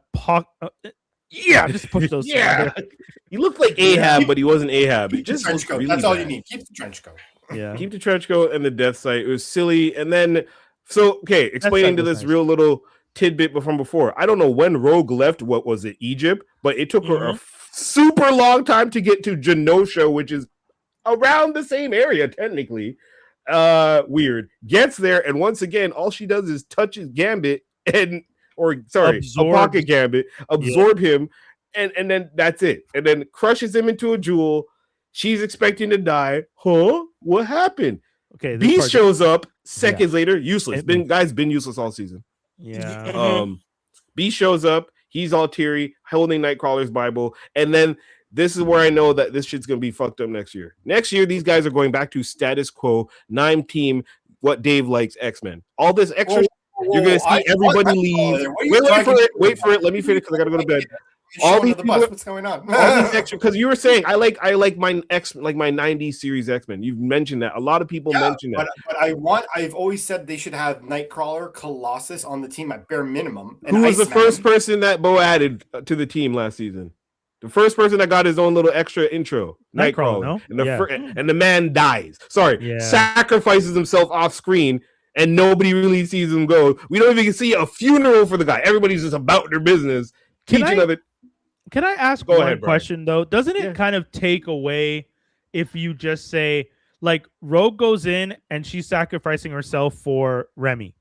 just push those. He looked like Ahab, but he wasn't Ahab. It just trench coat. really That's all bad. you need. Keep the trench coat. Yeah. Keep the trench coat and the death sight. It was silly. And then, explaining to was this nice. real little tidbit from before. I don't know when Rogue left. What was it, Egypt? But it took her a super long time to get to Genosha, which is around the same area technically. Weird. Gets there, and once again, all she does is touches Gambit a pocket Gambit, absorb him, and then that's it. And then crushes him into a jewel. She's expecting to die. Huh? What happened? Okay. Beast shows up seconds later, useless. Guy's been useless all season. Yeah. Beast shows up. He's all teary, holding Nightcrawler's Bible, and then this is where I know that this shit's gonna be fucked up next year. Next year, these guys are going back to status quo, 9 team, what Dave likes, X-Men. All this extra. You're gonna see everybody leave. Wait for it. Let me finish because I gotta go to bed. All these people, what's going on? all these extra, because you were saying I like my my 90s series X-Men. You've mentioned that. A lot of people mention that. But I've always said they should have Nightcrawler, Colossus on the team at bare minimum. Who was the first person that Bo added to the team last season? The first person that got his own little extra intro, Nightcrawler. No? And the man dies. Sacrifices himself off screen, and nobody really sees him go. We don't even see a funeral for the guy. Everybody's just about their business. Can I ask one question though? Doesn't it kind of take away if you just say like Rogue goes in and she's sacrificing herself for Remy?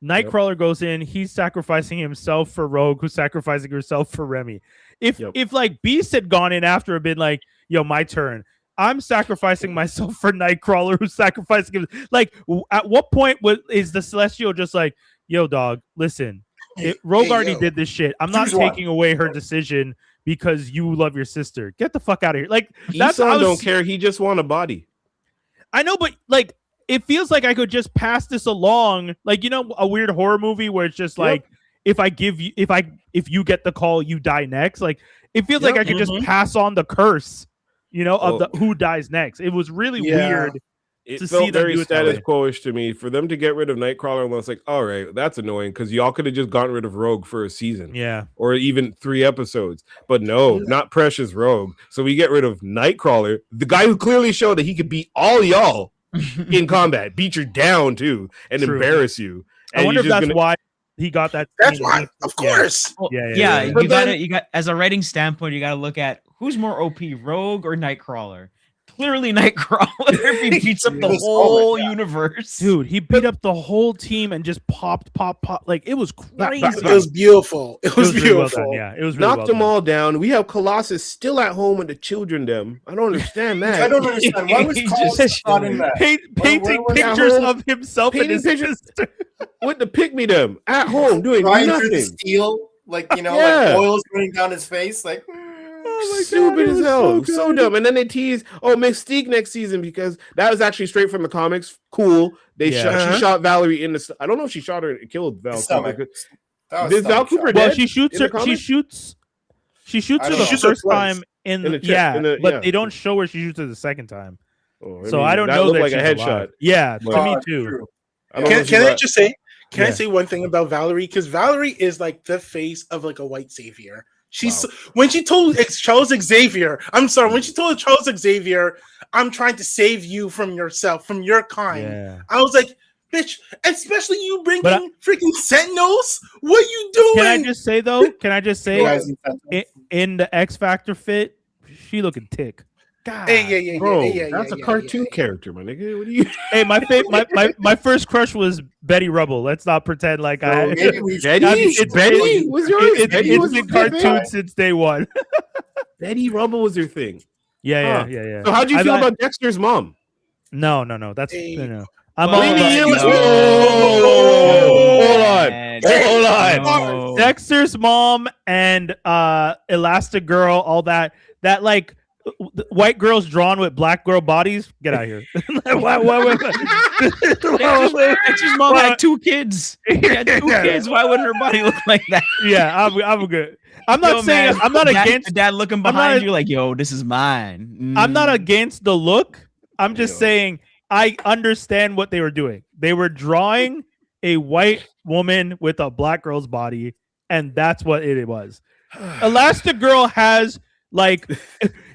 Nightcrawler goes in, he's sacrificing himself for Rogue, who's sacrificing herself for Remy. If like Beast had gone in after and been like, yo, my turn, I'm sacrificing myself for Nightcrawler, who's sacrificing him. Like, at what point is the Celestial just like, yo, dog, listen, Rogue already did this shit. I'm not taking away her decision because you love your sister. Get the fuck out of here. Like, that's Esau don't care. He just want a body. I know, but like, it feels like I could just pass this along, like, you know, a weird horror movie where it's just like, if you get the call, you die next. Like, it feels like I could just pass on the curse, you know, of the who dies next. It was really weird. It felt very status quo-ish to me for them to get rid of Nightcrawler. And I was like, all right, that's annoying because y'all could have just gotten rid of Rogue for a season, or even 3 episodes. But no, not Precious Rogue. So we get rid of Nightcrawler, the guy who clearly showed that he could beat all y'all in combat, beat you down too, and embarrass you. And I wonder if that's why he got that. That's why, of course. Yeah. You got as a writing standpoint, you got to look at who's more OP, Rogue or Nightcrawler. Clearly, Nightcrawler. He beats up the whole universe, dude. He beat up the whole team and just pop. Like, it was crazy. It was beautiful. It was beautiful. Really well, it was really knocked them all down. We have Colossus still at home with the children. Them. I don't understand that. I don't understand. Why was Colossus not in that? Painting pictures of himself and his sister with the pick-me them at home doing nothing. Steel, like, you know, like oil's running down his face, like. Stupid as hell, so dumb. And then they tease, Mystique next season because that was actually straight from the comics. Cool. She shot Valerie in the. I don't know if she shot her and killed Val Cooper. Is Val Cooper dead? Well, she shoots her. She shoots her the first time in the chest, but they don't show her she shoots her the second time. So I don't know that like she's a headshot. Alive. Yeah, to me too. Can I just say? Can I say one thing about Valerie? Because Valerie is like the face of like a white savior. When she told Charles Xavier, I'm trying to save you from yourself, from your kind. Yeah. I was like, bitch, especially you bringing freaking Sentinels. What are you doing? Can I just say though? In the X Factor fit, she looking tick. God, that's a cartoon character, my nigga. What are you? Hey, my first crush was Betty Rubble. Let's not pretend like Betty was yours. It's been cartoon since day one. Betty Rubble was your thing. Yeah. So how'd you feel about Dexter's mom? No. That's no. I'm Hold on. Dexter's mom and Elastigirl, all that like. White girls drawn with black girl bodies. Get out of here. Dexter's mom had 2 kids. She had 2 kids. Why would her body look like that? Yeah, I'm good. I'm not saying I'm not against dad looking behind you like, yo, this is mine. I'm not against the look. I'm just saying I understand what they were doing. They were drawing a white woman with a black girl's body, and that's what it was. Elastigirl has like.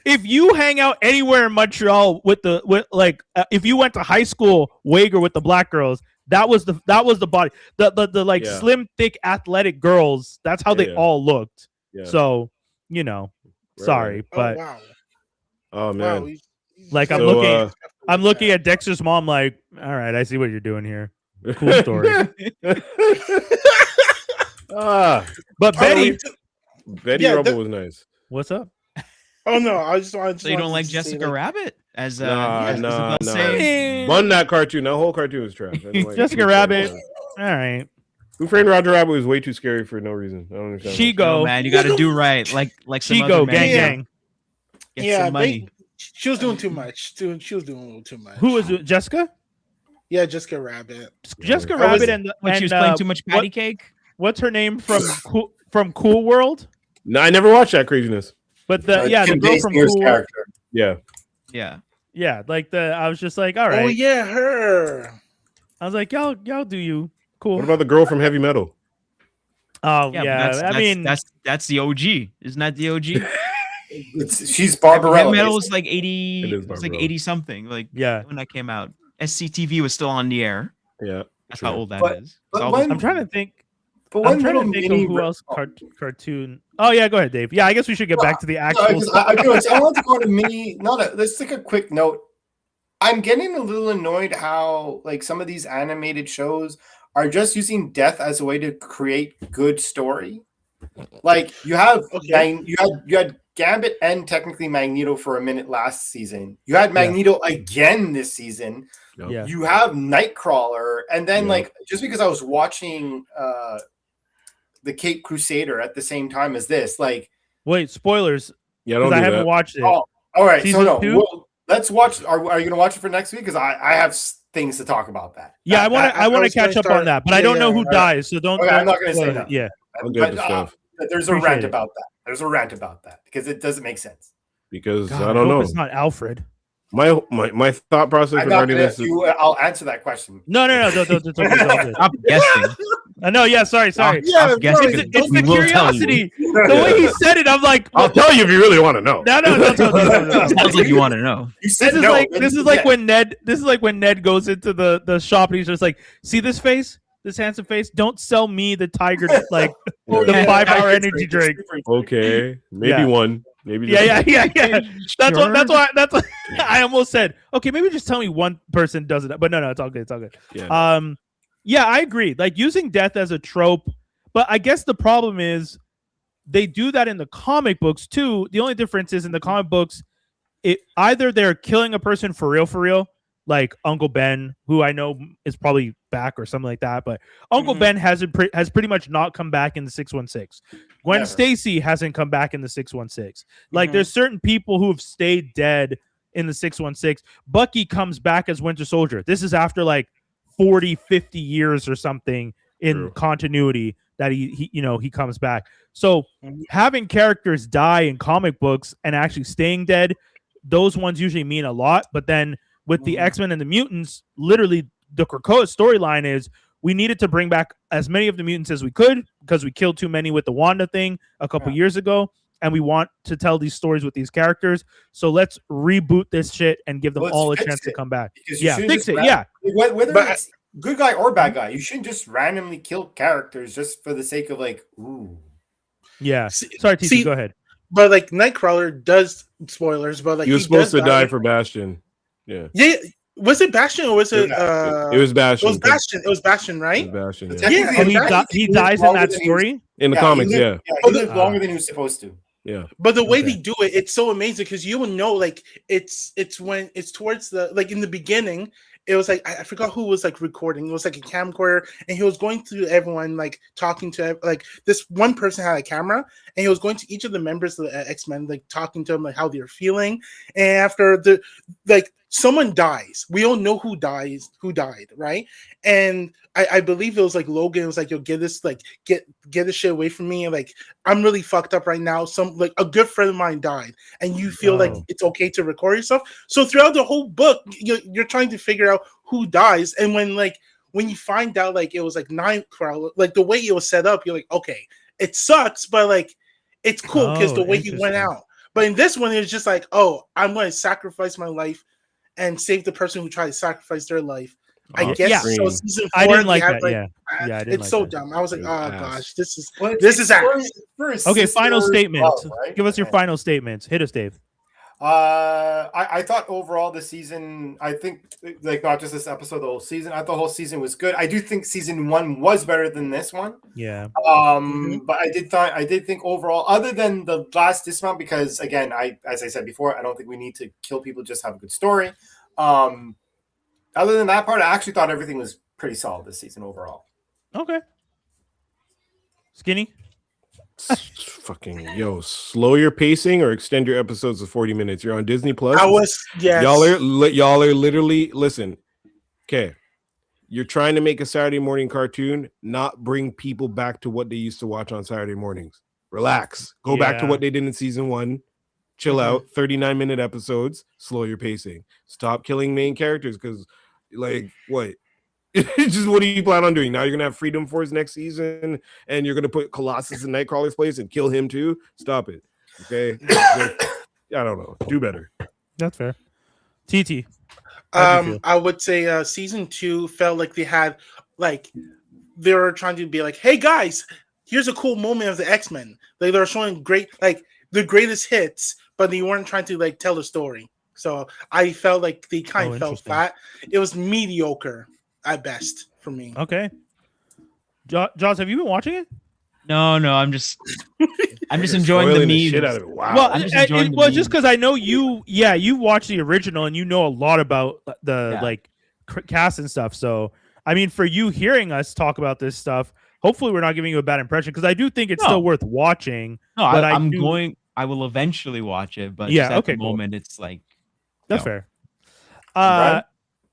If you hang out anywhere in Montreal if you went to high school Wager with the black girls, that was the body, the slim, thick, athletic girls. That's how they all looked. Yeah. So, you know, sorry, but oh man, wow. Like I'm looking at Dexter's mom like, all right, I see what you're doing here. Cool story. But Betty Rubble was nice. What's up? Oh no! I just so you don't like Jessica Rabbit as no. Run that cartoon. That whole cartoon was trash. Jessica Rabbit. All right. Who Framed Roger Rabbit was way too scary for no reason. I don't understand. She-Go, man, you got to do right. Like She-Go, gang. Get some money. She was doing too much. She was doing a little too much. Who was it? Jessica? Yeah, Jessica Rabbit. Jessica Rabbit when she was playing too much patty cake. What's her name from Cool World? No, I never watched that craziness. But the girl from Cool World. Yeah. Like I was just like, all right. Oh yeah, her. I was like, y'all do you. Cool. What about the girl from Heavy Metal? Oh yeah. That's the OG. Isn't that the OG? She's Barbarella. Heavy Metal was like 80. It was like 80 something. Like when that came out, SCTV was still on the air. Yeah, that's how old that is. I'm trying to think. I'm trying to think of who else cartoon. Oh yeah, go ahead, Dave. Yeah, I guess we should get back to the actual. I want to go to mini. Let's take a quick note. I'm getting a little annoyed how like some of these animated shows are just using death as a way to create good story. Like you have Okay. you had Gambit and technically Magneto for a minute last season. You had Magneto again this season. Yep. Yeah. You have Nightcrawler, and then Yep. like just because I was watching the Cape Crusader at the same time as this, like Wait, spoilers. Yeah, Because don't I do haven't that. watched it. oh, all right, Season so no, 2? well, let's watch. Are you gonna watch it for next week? Because I have things to talk about that. Yeah, I want to. I want to was gonna catch up start- on that, but I yeah, don't know yeah, who right. dies, so don't. Okay, don't I'm not gonna say spoil it. nothing. Yeah, I'll get the But, stuff there's a Appreciate rant it. about that. There's a rant about that because it doesn't make sense. because God, I don't hope know. it's not Alfred. My thought process I'm not regarding gonna. this is I'll answer that question. No. Don't. Stop guessing. No, yeah. Sorry. Stop Yeah, guessing. It's the We will tell you. curiosity. The way he said it, I'm like, I'll tell you if you really want to know. no. Don't tell me. No. Sounds like you want to know. You said This is no. like then this you is like said- when Ned. This is like when Ned goes into the shop and he's just like, see this face, this handsome face. Don't sell me the tiger like Yeah. the 5-hour It's energy super- drink. super- Okay, maybe Yeah. one, maybe just Yeah. That's Sure. why I almost said, okay, maybe just tell me one person does it. But no, it's all good. It's all good. Yeah. Yeah, I agree. Like using death as a trope, but I guess the problem is they do that in the comic books too. The only difference is in the comic books, it either they're killing a person for real, like Uncle Ben, who I know is probably back or something like that, but Uncle Mhm. Ben has pretty much not come back in the 616. Gwen Never. Stacy hasn't come back in the 616. Like Mhm. there's certain people who have stayed dead in the 616. Bucky comes back as Winter Soldier. This is after like 40, 50 years or something in True. continuity that he comes back. So Mhm. having characters die in comic books and actually staying dead, those ones usually mean a lot. But then with the Mhm. X-Men and the mutants, literally the Krakoa storyline is we needed to bring back as many of the mutants as we could because we killed too many with the Wanda thing a couple years ago. And we want to tell these stories with these characters. So let's reboot this shit and give them Let's all a fix chance to it. come back. Because you Yeah, shouldn't fix just it. Yeah. Whether But- it's good guy or bad guy, you shouldn't just randomly kill characters just for the sake of like, ooh. Yeah. See- Sorry, TC, see, go ahead. But like Nightcrawler does spoilers, but like he was he supposed does to die for Bastion. Yeah, Yeah, was it Bastion or was it? it was Bastion. It was Bastion. It was Bastion, It right? was Bastion. But Yeah. Yeah, technically, Oh, exactly. he lived dies in longer that than he was- story? In the he comics, lived- yeah, he lived longer than he was supposed to. yeah. But the way Okay. they do it, it's so amazing because you will know, like it's when it's towards the like in the beginning, it was like I forgot who was like recording. It was like a camcorder, and he was going through everyone, like talking to like this one person had a camera, and he was going to each of the members of the X-Men, like talking to them, like how they're feeling. And after the like someone dies, we all know who died, right? And I believe it was like Logan. It was like, "Yo, get this, like get this shit away from me." Like I'm really fucked up right now. Some like a good friend of mine died, and you feel like Oh. it's okay to record yourself. So throughout the whole book, you're trying to figure out who dies, and when you find out like it was like Nightcrawler, like the way it was set up, you're like, okay, it sucks, but like it's cool because Oh, the way he went interesting. out. But in this one, it was just like, oh, I'm going to sacrifice my life and save the person who tried to sacrifice their life. I Off guess Yeah. so. screen. Season 4, I didn't they like had, that. Yeah. Yeah, I didn't it's like so that. dumb. I was like, It oh was ass. gosh, this is Well, This is for- ass. for his Okay, final sister's statements. love, right? Give us your Okay. final statements. Hit us, Dave. I thought overall the season, I think like not just this episode, the whole season. I thought the whole season was good. I do think season 1 was better than this one. Yeah. But I did think overall, other than the last dismount, because again, as I said before, I don't think we need to kill people, just have a good story. Other than that part, I actually thought everything was pretty solid this season overall. Okay. Skinny. Fucking slow your pacing or extend your episodes to 40 minutes. You're on Disney Plus. I was yes. Y'all are literally listen. Okay, you're trying to make a Saturday morning cartoon, not bring people back to what they used to watch on Saturday mornings. Relax. Go back to Yeah. what they did in season 1. Chill out. 39-minute episodes. Slow your pacing. Stop killing main characters because, like, what? Just what do you plan on doing? Now you're gonna have Freedom Force next season, and you're gonna put Colossus in Nightcrawler's place and kill him too. Stop it. Okay. I don't know. Do better. That's fair. TT. How'd you feel? I would say season 2 felt like they had like they were trying to be like, hey guys, here's a cool moment of the X-Men. Like they were showing great like the greatest hits, but they weren't trying to like tell a story. So I felt like they kind of felt interesting. flat. It was mediocre at best for me. Okay. Jaws, have you been watching it? No, I'm just enjoying the Spoiling memes. shit out of it. Wow. Well, I'm just enjoying the just memes. because I know you watched the original and you know a lot about the like cast and stuff. So, I mean, for you hearing us talk about this stuff, hopefully we're not giving you a bad impression because I do think it's still worth watching. No, but I will eventually watch it, but Yeah, just at okay, the cool. moment, it's like That's no. fair. Brian?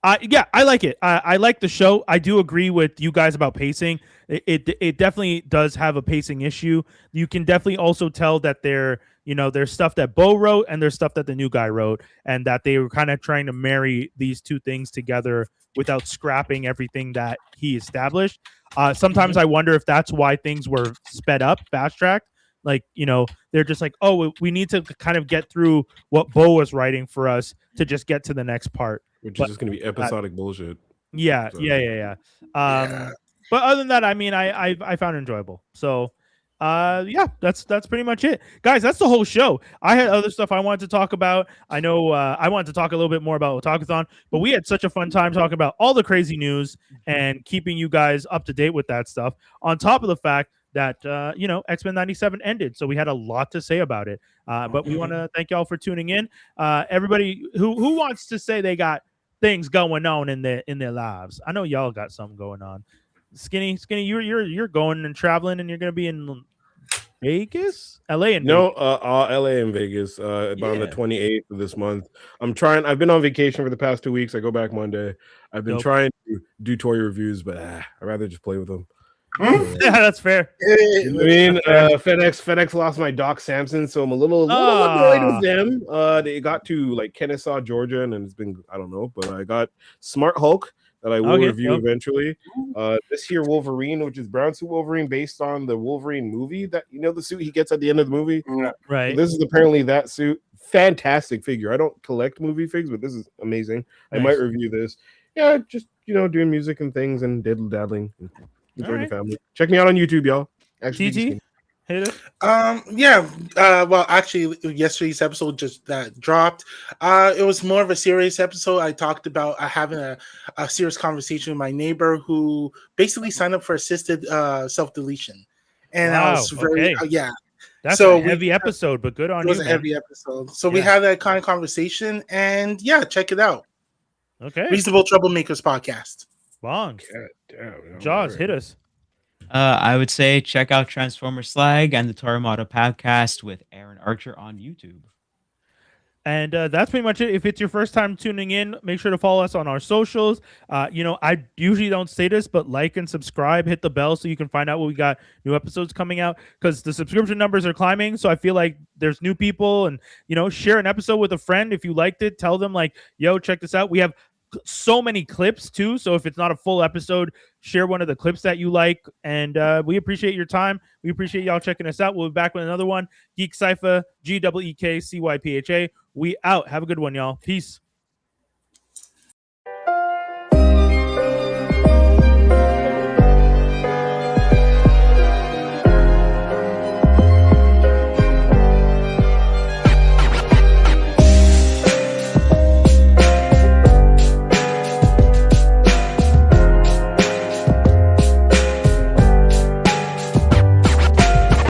I like it. I like the show. I do agree with you guys about pacing. It definitely does have a pacing issue. You can definitely also tell that there's stuff that Bo wrote and there's stuff that the new guy wrote, and that they were kind of trying to marry these two things together without scrapping everything that he established. Sometimes I wonder if that's why things were sped up, fast tracked. Like, they're just like, oh, we need to kind of get through what Bo was writing for us to just get to the next part. Which is just going to be episodic bullshit. Yeah. So- But other than that, I mean, I found it enjoyable. So, that's pretty much it, guys. That's the whole show. I had other stuff I wanted to talk about. I know I wanted to talk a little bit more about Otakuthon, but we had such a fun time talking about all the crazy news and keeping you guys up to date with that stuff. On top of the fact that X-Men 97 ended, so we had a lot to say about it. But we want to thank y'all for tuning in. Everybody who wants to say they got things going on in their lives. I know y'all got something going on. Skinny, you're going and traveling, and you're gonna be in Vegas, LA, and No, LA and Vegas on the 28th of this month. I've been on vacation for the past 2 weeks. I go back Monday. I've been trying to do toy reviews, but I'd rather just play with them. Yeah, that's fair. I mean, FedEx lost my Doc Samson, so I'm a little annoyed with them. They got to like Kennesaw, Georgia, and it's been, I don't know, but I got Smart Hulk that I will review eventually. This year Wolverine, which is brown suit Wolverine, based on the Wolverine movie, that the suit he gets at the end of the movie. Right. So this is apparently that suit. Fantastic figure. I don't collect movie figs, but this is amazing. Nice. I might review this. Yeah, just doing music and things and diddle daddling. Enjoy the family. Check me out on YouTube, y'all. Actually, TT? Hit it. Well, actually, yesterday's episode just dropped. It was more of a serious episode. I talked about having a serious conversation with my neighbor who basically signed up for assisted self-deletion, and I was very That's a heavy episode, but good on you. It was a heavy episode, so we had that kind of conversation, and check it out. Okay, Reasonable Troublemakers podcast. Long. Jaws, hit us. I would say check out Transformer Slag and the Toramata podcast with Aaron Archer on YouTube. And that's pretty much it. If it's your first time tuning in, make sure to follow us on our socials. I usually don't say this, but like and subscribe, hit the bell so you can find out when we got new episodes coming out, because the subscription numbers are climbing. So I feel like there's new people, and share an episode with a friend if you liked it. Tell them like, yo, check this out. We have so many clips too, so if it's not a full episode, share one of the clips that you like. And we appreciate your time. We appreciate y'all checking us out. We'll be back with another one. Geek Cypher, GEEKCYPHA. We out. Have a good one, y'all. Peace.